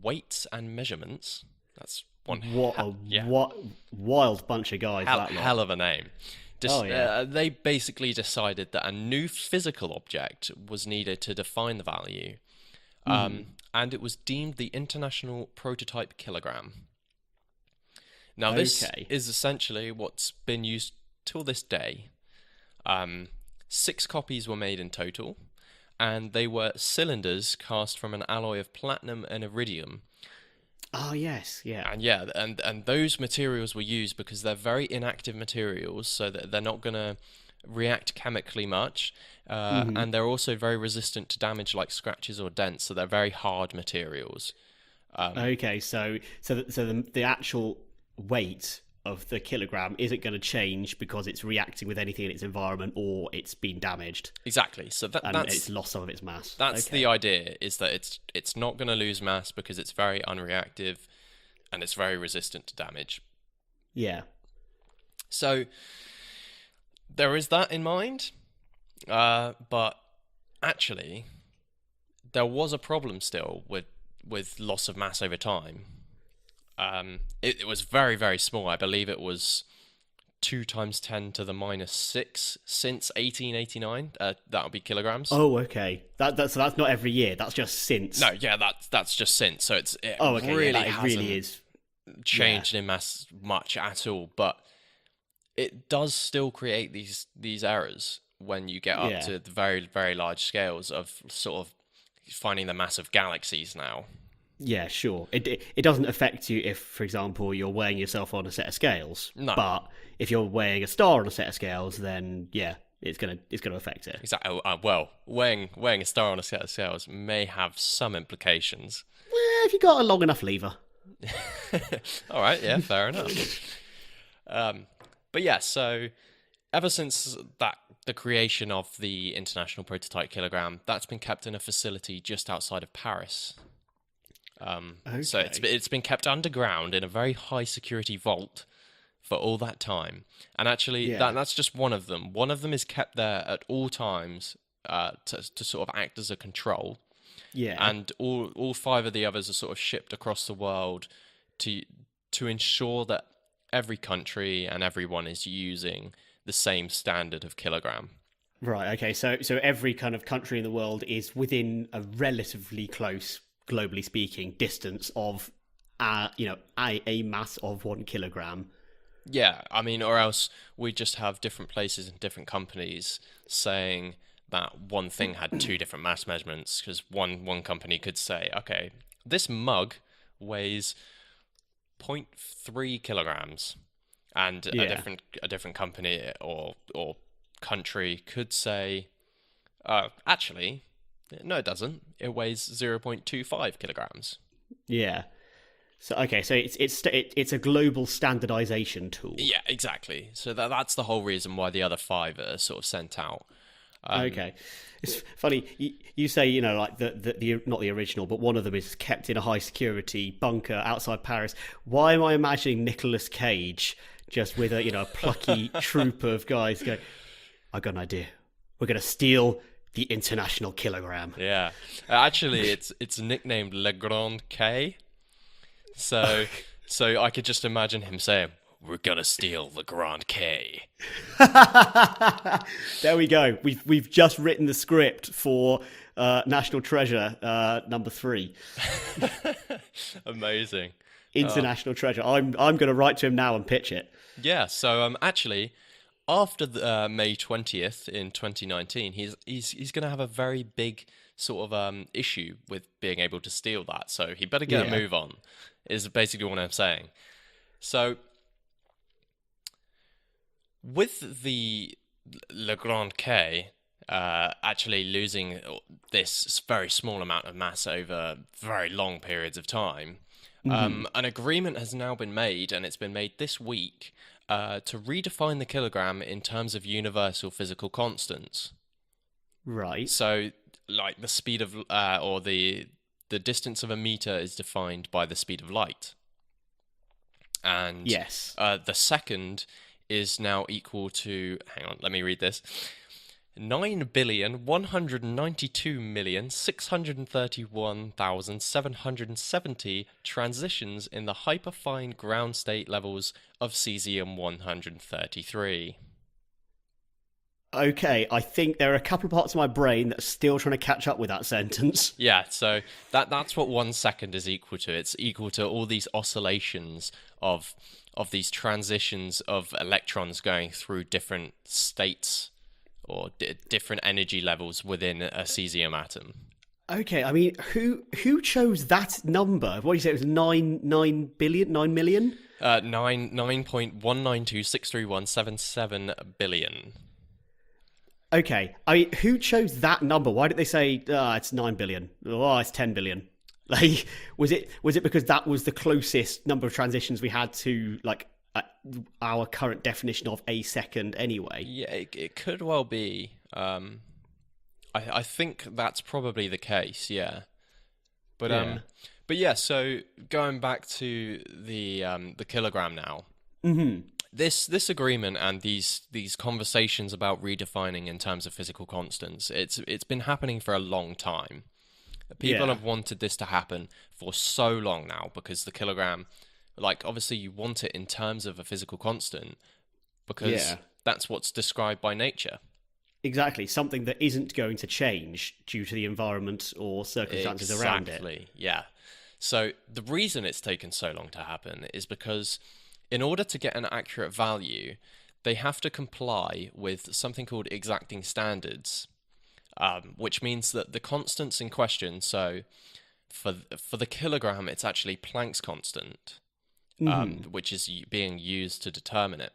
Weights and Measurements, that's one wild bunch of guys. Hell of a name. They basically decided that a new physical object was needed to define the value, and it was deemed the International Prototype Kilogram. Now, this is essentially what's been used till this day. 6 copies were made in total, and they were cylinders cast from an alloy of platinum and iridium. Oh, yes, yeah. And those materials were used because they're very inactive materials, so that they're not going to react chemically much, and they're also very resistant to damage like scratches or dents, so they're very hard materials. Okay, so the actual weight of the kilogram isn't going to change because it's reacting with anything in its environment or it's been damaged. Exactly. So that's it's lost some of its mass. That's the idea, is that it's not going to lose mass because it's very unreactive and it's very resistant to damage. Yeah. So there is that in mind, but actually there was a problem still with loss of mass over time. It was very, very small. I believe it was 2 times 10 to the minus 6 since 1889. That would be kilograms. Oh, okay. So that's not every year. That's just since. No, yeah, that's just since. So it really is changed in mass much at all. But it does still create these errors when you get up to the very, very large scales of sort of finding the mass of galaxies now. Yeah, sure. It doesn't affect you if, for example, you're weighing yourself on a set of scales. No. But if you're weighing a star on a set of scales, then it's gonna affect it. Exactly. Well, weighing a star on a set of scales may have some implications. Well, if you got a long enough lever. All right. Yeah. Fair enough. But yeah. So ever since the creation of the International Prototype Kilogram, that's been kept in a facility just outside of Paris. So it's been kept underground in a very high security vault for all that time. And actually, Yeah. that's just one of them. One of them is kept there at all times to sort of act as a control. Yeah. And all five of the others are sort of shipped across the world to ensure that every country and everyone is using the same standard of kilogram. Right. Okay. So every kind of country in the world is within a relatively close, globally speaking, distance of, a mass of 1 kilogram. Yeah, I mean, or else we just have different places and different companies saying that one thing had two different mass measurements, because one company could say, okay, this mug weighs zero point 0.3 kilograms, and Yeah. a different company or country could say, actually, no, it doesn't. It weighs 0.25 kilograms. Yeah. So okay. So it's a global standardization tool. Yeah, exactly. So that's the whole reason why the other five are sort of sent out. Okay, it's funny you say like the not the original, but one of them is kept in a high security bunker outside Paris. Why am I imagining Nicolas Cage just with a plucky troop of guys going, "I got an idea. We're gonna steal the international kilogram." Yeah, actually, it's nicknamed Le Grand K. So I could just imagine him saying, "We're gonna steal the Grand K." There we go. We've just written the script for National Treasure number 3. Amazing. International Treasure. I'm going to write to him now and pitch it. Yeah. So actually, after the, May 20th in 2019, he's going to have a very big sort of issue with being able to steal that. So he better get a move on. Is basically what I'm saying. So with the Le Grand K actually losing this very small amount of mass over very long periods of time, an agreement has now been made, and it's been made this week, to redefine the kilogram in terms of universal physical constants. Right. So, like the speed of, or the distance of a meter is defined by the speed of light. And Yes. the second is now equal to, hang on, let me read this. 9,192,631,770 transitions in the hyperfine ground state levels of cesium-133. Okay, I think there are a couple of parts of my brain that are still trying to catch up with that sentence. Yeah, so that's what 1 second is equal to. It's equal to all these oscillations of these transitions of electrons going through different states or different energy levels within a cesium atom. Okay, I mean, who chose that number? What did you say? It was 9 billion, 9 million? 9.192631777 billion. Okay, I mean, who chose that number? Why did they say it's 9 billion? Oh, it's 10 billion. Like, was it because that was the closest number of transitions we had to like our current definition of a second anyway? Yeah, it could well be. I think that's probably the case. Yeah, but yeah. So going back to the kilogram now. Mm-hmm. This agreement and these conversations about redefining in terms of physical constants, it's been happening for a long time. People have wanted this to happen for so long now, because the kilogram, like, obviously you want it in terms of a physical constant because that's what's described by nature. Exactly, something that isn't going to change due to the environment or circumstances around it. Exactly, yeah. So the reason it's taken so long to happen is because in order to get an accurate value, they have to comply with something called exacting standards, which means that the constants in question, so for the kilogram, it's actually Planck's constant, which is being used to determine it.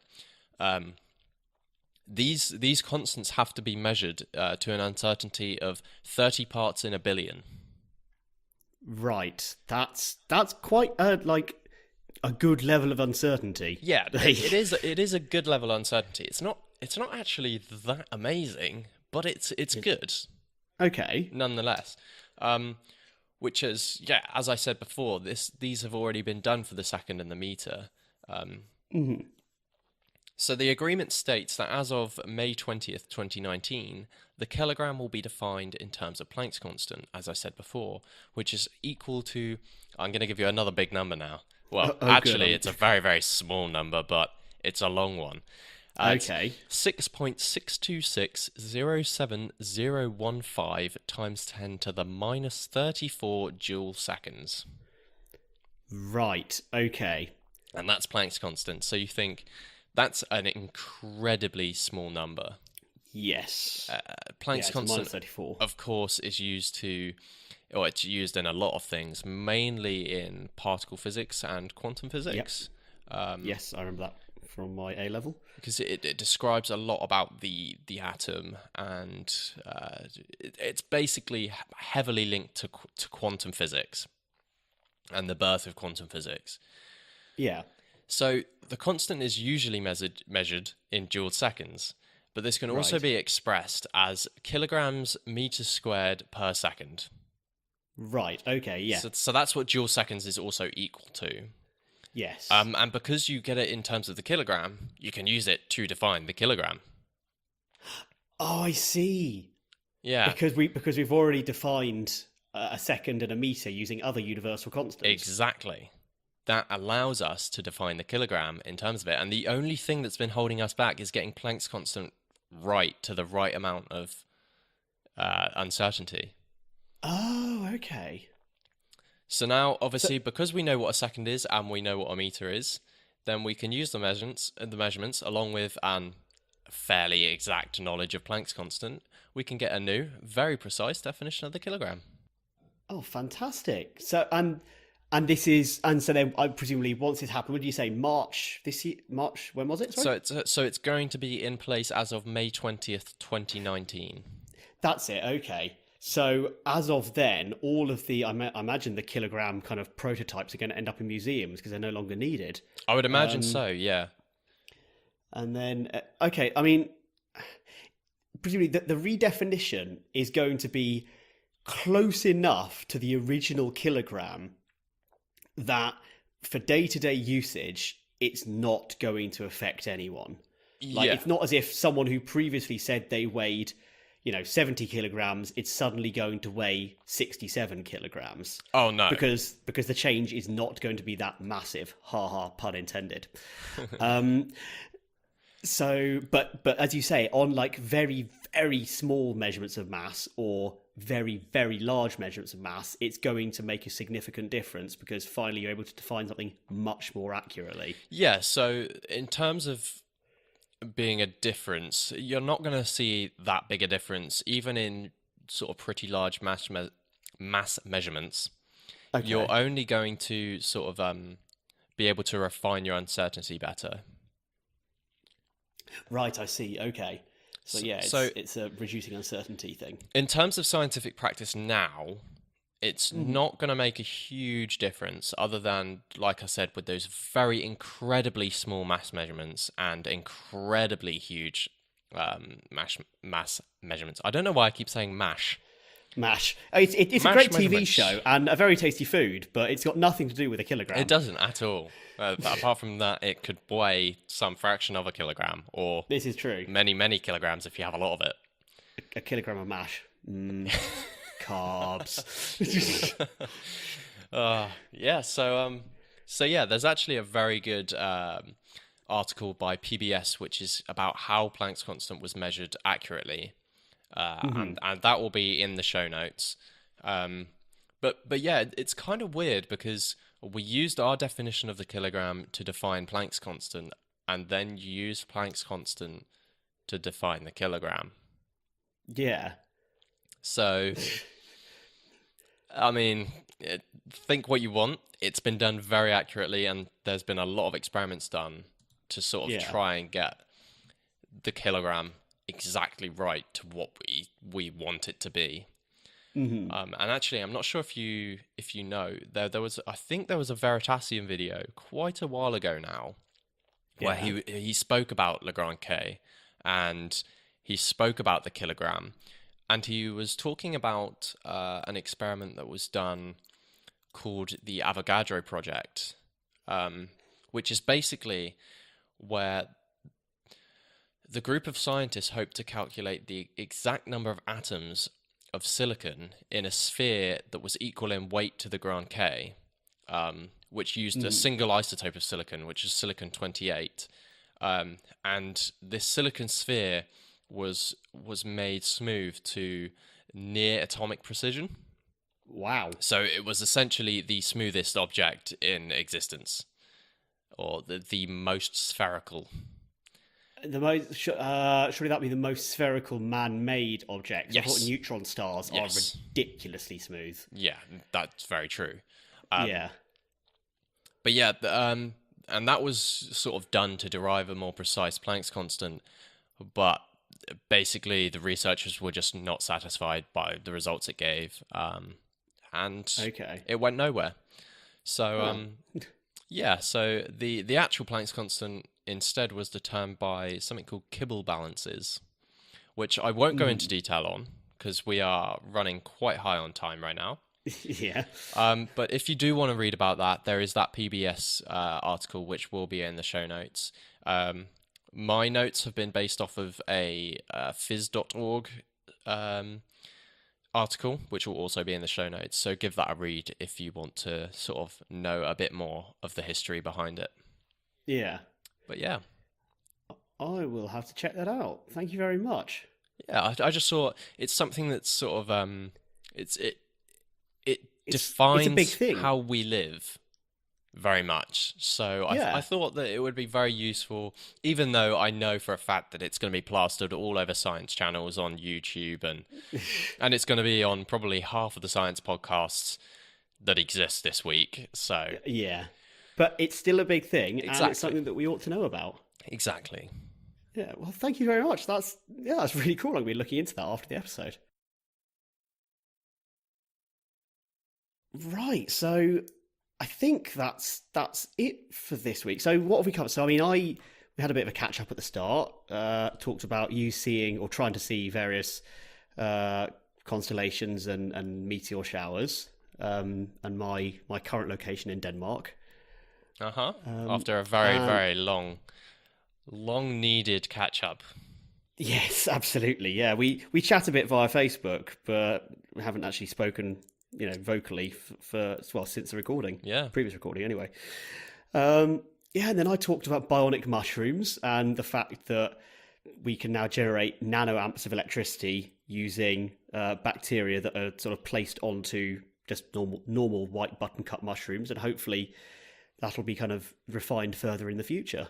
These constants have to be measured to an uncertainty of 30 parts in a billion. Right, that's quite a good level of uncertainty. Yeah, it is a good level of uncertainty. It's not actually that amazing, but it's good. Okay. Nonetheless. Which is, as I said before, these have already been done for the second and the meter. So the agreement states that as of May 20th, 2019, the kilogram will be defined in terms of Planck's constant, as I said before, which is equal to, I'm going to give you another big number now. Well, Good. actually, it's a very, very small number, but it's a long one. It's Okay. 6.62607015 times 10 to the minus 34 joule seconds. Right. Okay. And that's Planck's constant. So you think that's an incredibly small number. Yes. Planck's constant, minus 34. of course, is used to, or it's used in a lot of things, mainly in particle physics and quantum physics. Yes, I remember that from my A level. Because it describes a lot about the atom, and it's basically heavily linked to quantum physics and the birth of quantum physics. Yeah. So the constant is usually measured in joule seconds, but this can also be expressed as kilograms meters squared per second. Right. Okay. Yeah. So that's what joule seconds is also equal to. Yes. And because you get it in terms of the kilogram, you can use it to define the kilogram. Oh, I see. Yeah. Because we've already defined a second and a meter using other universal constants. Exactly. That allows us to define the kilogram in terms of it. And the only thing that's been holding us back is getting Planck's constant right to the right amount of uncertainty. Oh, okay. So now, obviously, because we know what a second is and we know what a meter is, then we can use the measurements along with fairly exact knowledge of Planck's constant. We can get a new, very precise definition of the kilogram. Oh, fantastic. So so then presumably once this happened, would you say March this year? March, when was it? Sorry? So it's going to be in place as of May 20th, 2019. That's it. Okay. So as of then, all of I imagine the kilogram kind of prototypes are going to end up in museums because they're no longer needed. I would imagine so, yeah. And then, okay, I mean, presumably the redefinition is going to be close enough to the original kilogram that for day-to-day usage, it's not going to affect anyone. Like, it's not as if someone who previously said they weighed 70 kilograms, it's suddenly going to weigh 67 kilograms. Oh, no. Because the change is not going to be that massive. Ha ha, pun intended. So, but as you say, on like very, very small measurements of mass or very, very large measurements of mass, it's going to make a significant difference because finally you're able to define something much more accurately. Yeah, so in terms of being a difference, you're not going to see that big a difference, even in sort of pretty large mass measurements. Okay. You're only going to sort of be able to refine your uncertainty better. Right, I see. Okay. So yeah, it's a reducing uncertainty thing. In terms of scientific practice now, it's not going to make a huge difference other than, like I said, with those very incredibly small mass measurements and incredibly huge mass measurements. I don't know why I keep saying MASH. MASH. It's a great TV show and a very tasty food, but it's got nothing to do with a kilogram. It doesn't at all. Apart from that, it could weigh some fraction of a kilogram, or this is true. Many, many kilograms if you have a lot of it. A kilogram of MASH. Carbs. Yeah. So yeah, there's actually a very good article by PBS which is about how Planck's constant was measured accurately, and that will be in the show notes. But yeah, it's kind of weird because we used our definition of the kilogram to define Planck's constant, and then you use Planck's constant to define the kilogram. Yeah. So, I mean, think what you want. It's been done very accurately, and there's been a lot of experiments done to sort of try and get the kilogram exactly right to what we want it to be. And actually, I'm not sure if you know, I think there was a Veritasium video quite a while ago now, where he spoke about Lagrange K, and he spoke about the kilogram, and he was talking about an experiment that was done called the Avogadro Project, which is basically where the group of scientists hoped to calculate the exact number of atoms of silicon in a sphere that was equal in weight to the Grand K, which used a single isotope of silicon, which is silicon-28. And this silicon sphere was made smooth to near atomic precision. Wow. So it was essentially the smoothest object in existence, or the most spherical. The most surely that be the most spherical man-made object. Yes. I thought neutron stars Yes. are ridiculously smooth. Yeah, that's very true. Yeah. But yeah, and that was sort of done to derive a more precise Planck's constant, but basically the researchers were just not satisfied by the results it gave, and it went nowhere. So yeah, so the actual Planck's constant instead was determined by something called Kibble balances, which I won't go into detail on because we are running quite high on time right now. Yeah. But if you do want to read about that, there is that PBS article which will be in the show notes. My notes have been based off of a phys.org article, which will also be in the show notes. So give that a read if you want to sort of know a bit more of the history behind it. Yeah. But yeah. I will have to check that out. Thank you very much. Yeah, I just thought it's something that's sort of it defines a big thing. how we live very much. So I thought that it would be very useful, even though I know for a fact that it's going to be plastered all over science channels on YouTube, and it's going to be on probably half of the science podcasts that exist this week. So yeah, but it's still a big thing, Exactly. and it's something that we ought to know about. Exactly. Yeah, well, thank you very much. That's really cool. I'm going to be looking into that after the episode. Right, so I think that's it for this week. So what have we covered? So I mean, we had a bit of a catch up at the start. Talked about you seeing or trying to see various constellations and meteor showers, and my current location in Denmark. After a very long needed catch up. Yes, absolutely. Yeah, we chat a bit via Facebook, but we haven't actually spoken, vocally for since the recording. Yeah. Previous recording, anyway. And then I talked about bionic mushrooms and the fact that we can now generate nanoamps of electricity using bacteria that are sort of placed onto just normal white button cut mushrooms, and hopefully that'll be kind of refined further in the future.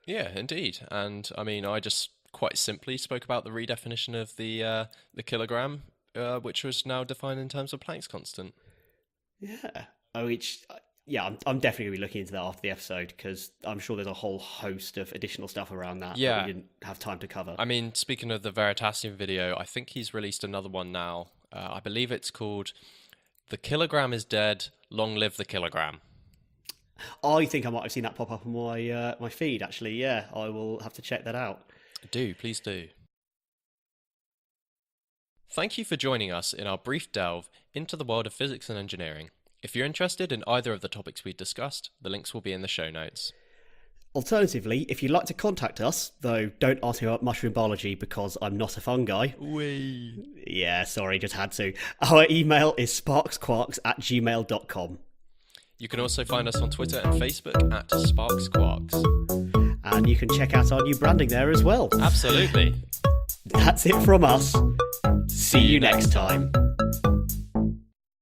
Yeah, indeed. And I mean, I just quite simply spoke about the redefinition of the kilogram, which was now defined in terms of Planck's constant. Yeah. I'm definitely going to be looking into that after the episode, because I'm sure there's a whole host of additional stuff around that that we didn't have time to cover. I mean, speaking of the Veritasium video, I think he's released another one now. I believe it's called "The Kilogram is Dead, Long Live the Kilogram." I think I might have seen that pop up on my feed, actually. Yeah, I will have to check that out. Please do. Thank you for joining us in our brief delve into the world of physics and engineering. If you're interested in either of the topics we discussed, the links will be in the show notes. Alternatively, if you'd like to contact us, though don't ask me about mushroom biology because I'm not a fungi. Yeah, sorry, just had to. Our email is sparksquarks@gmail.com. You can also find us on Twitter and Facebook at SparksQuarks. And you can check out our new branding there as well. Absolutely. That's it from us. See you next time.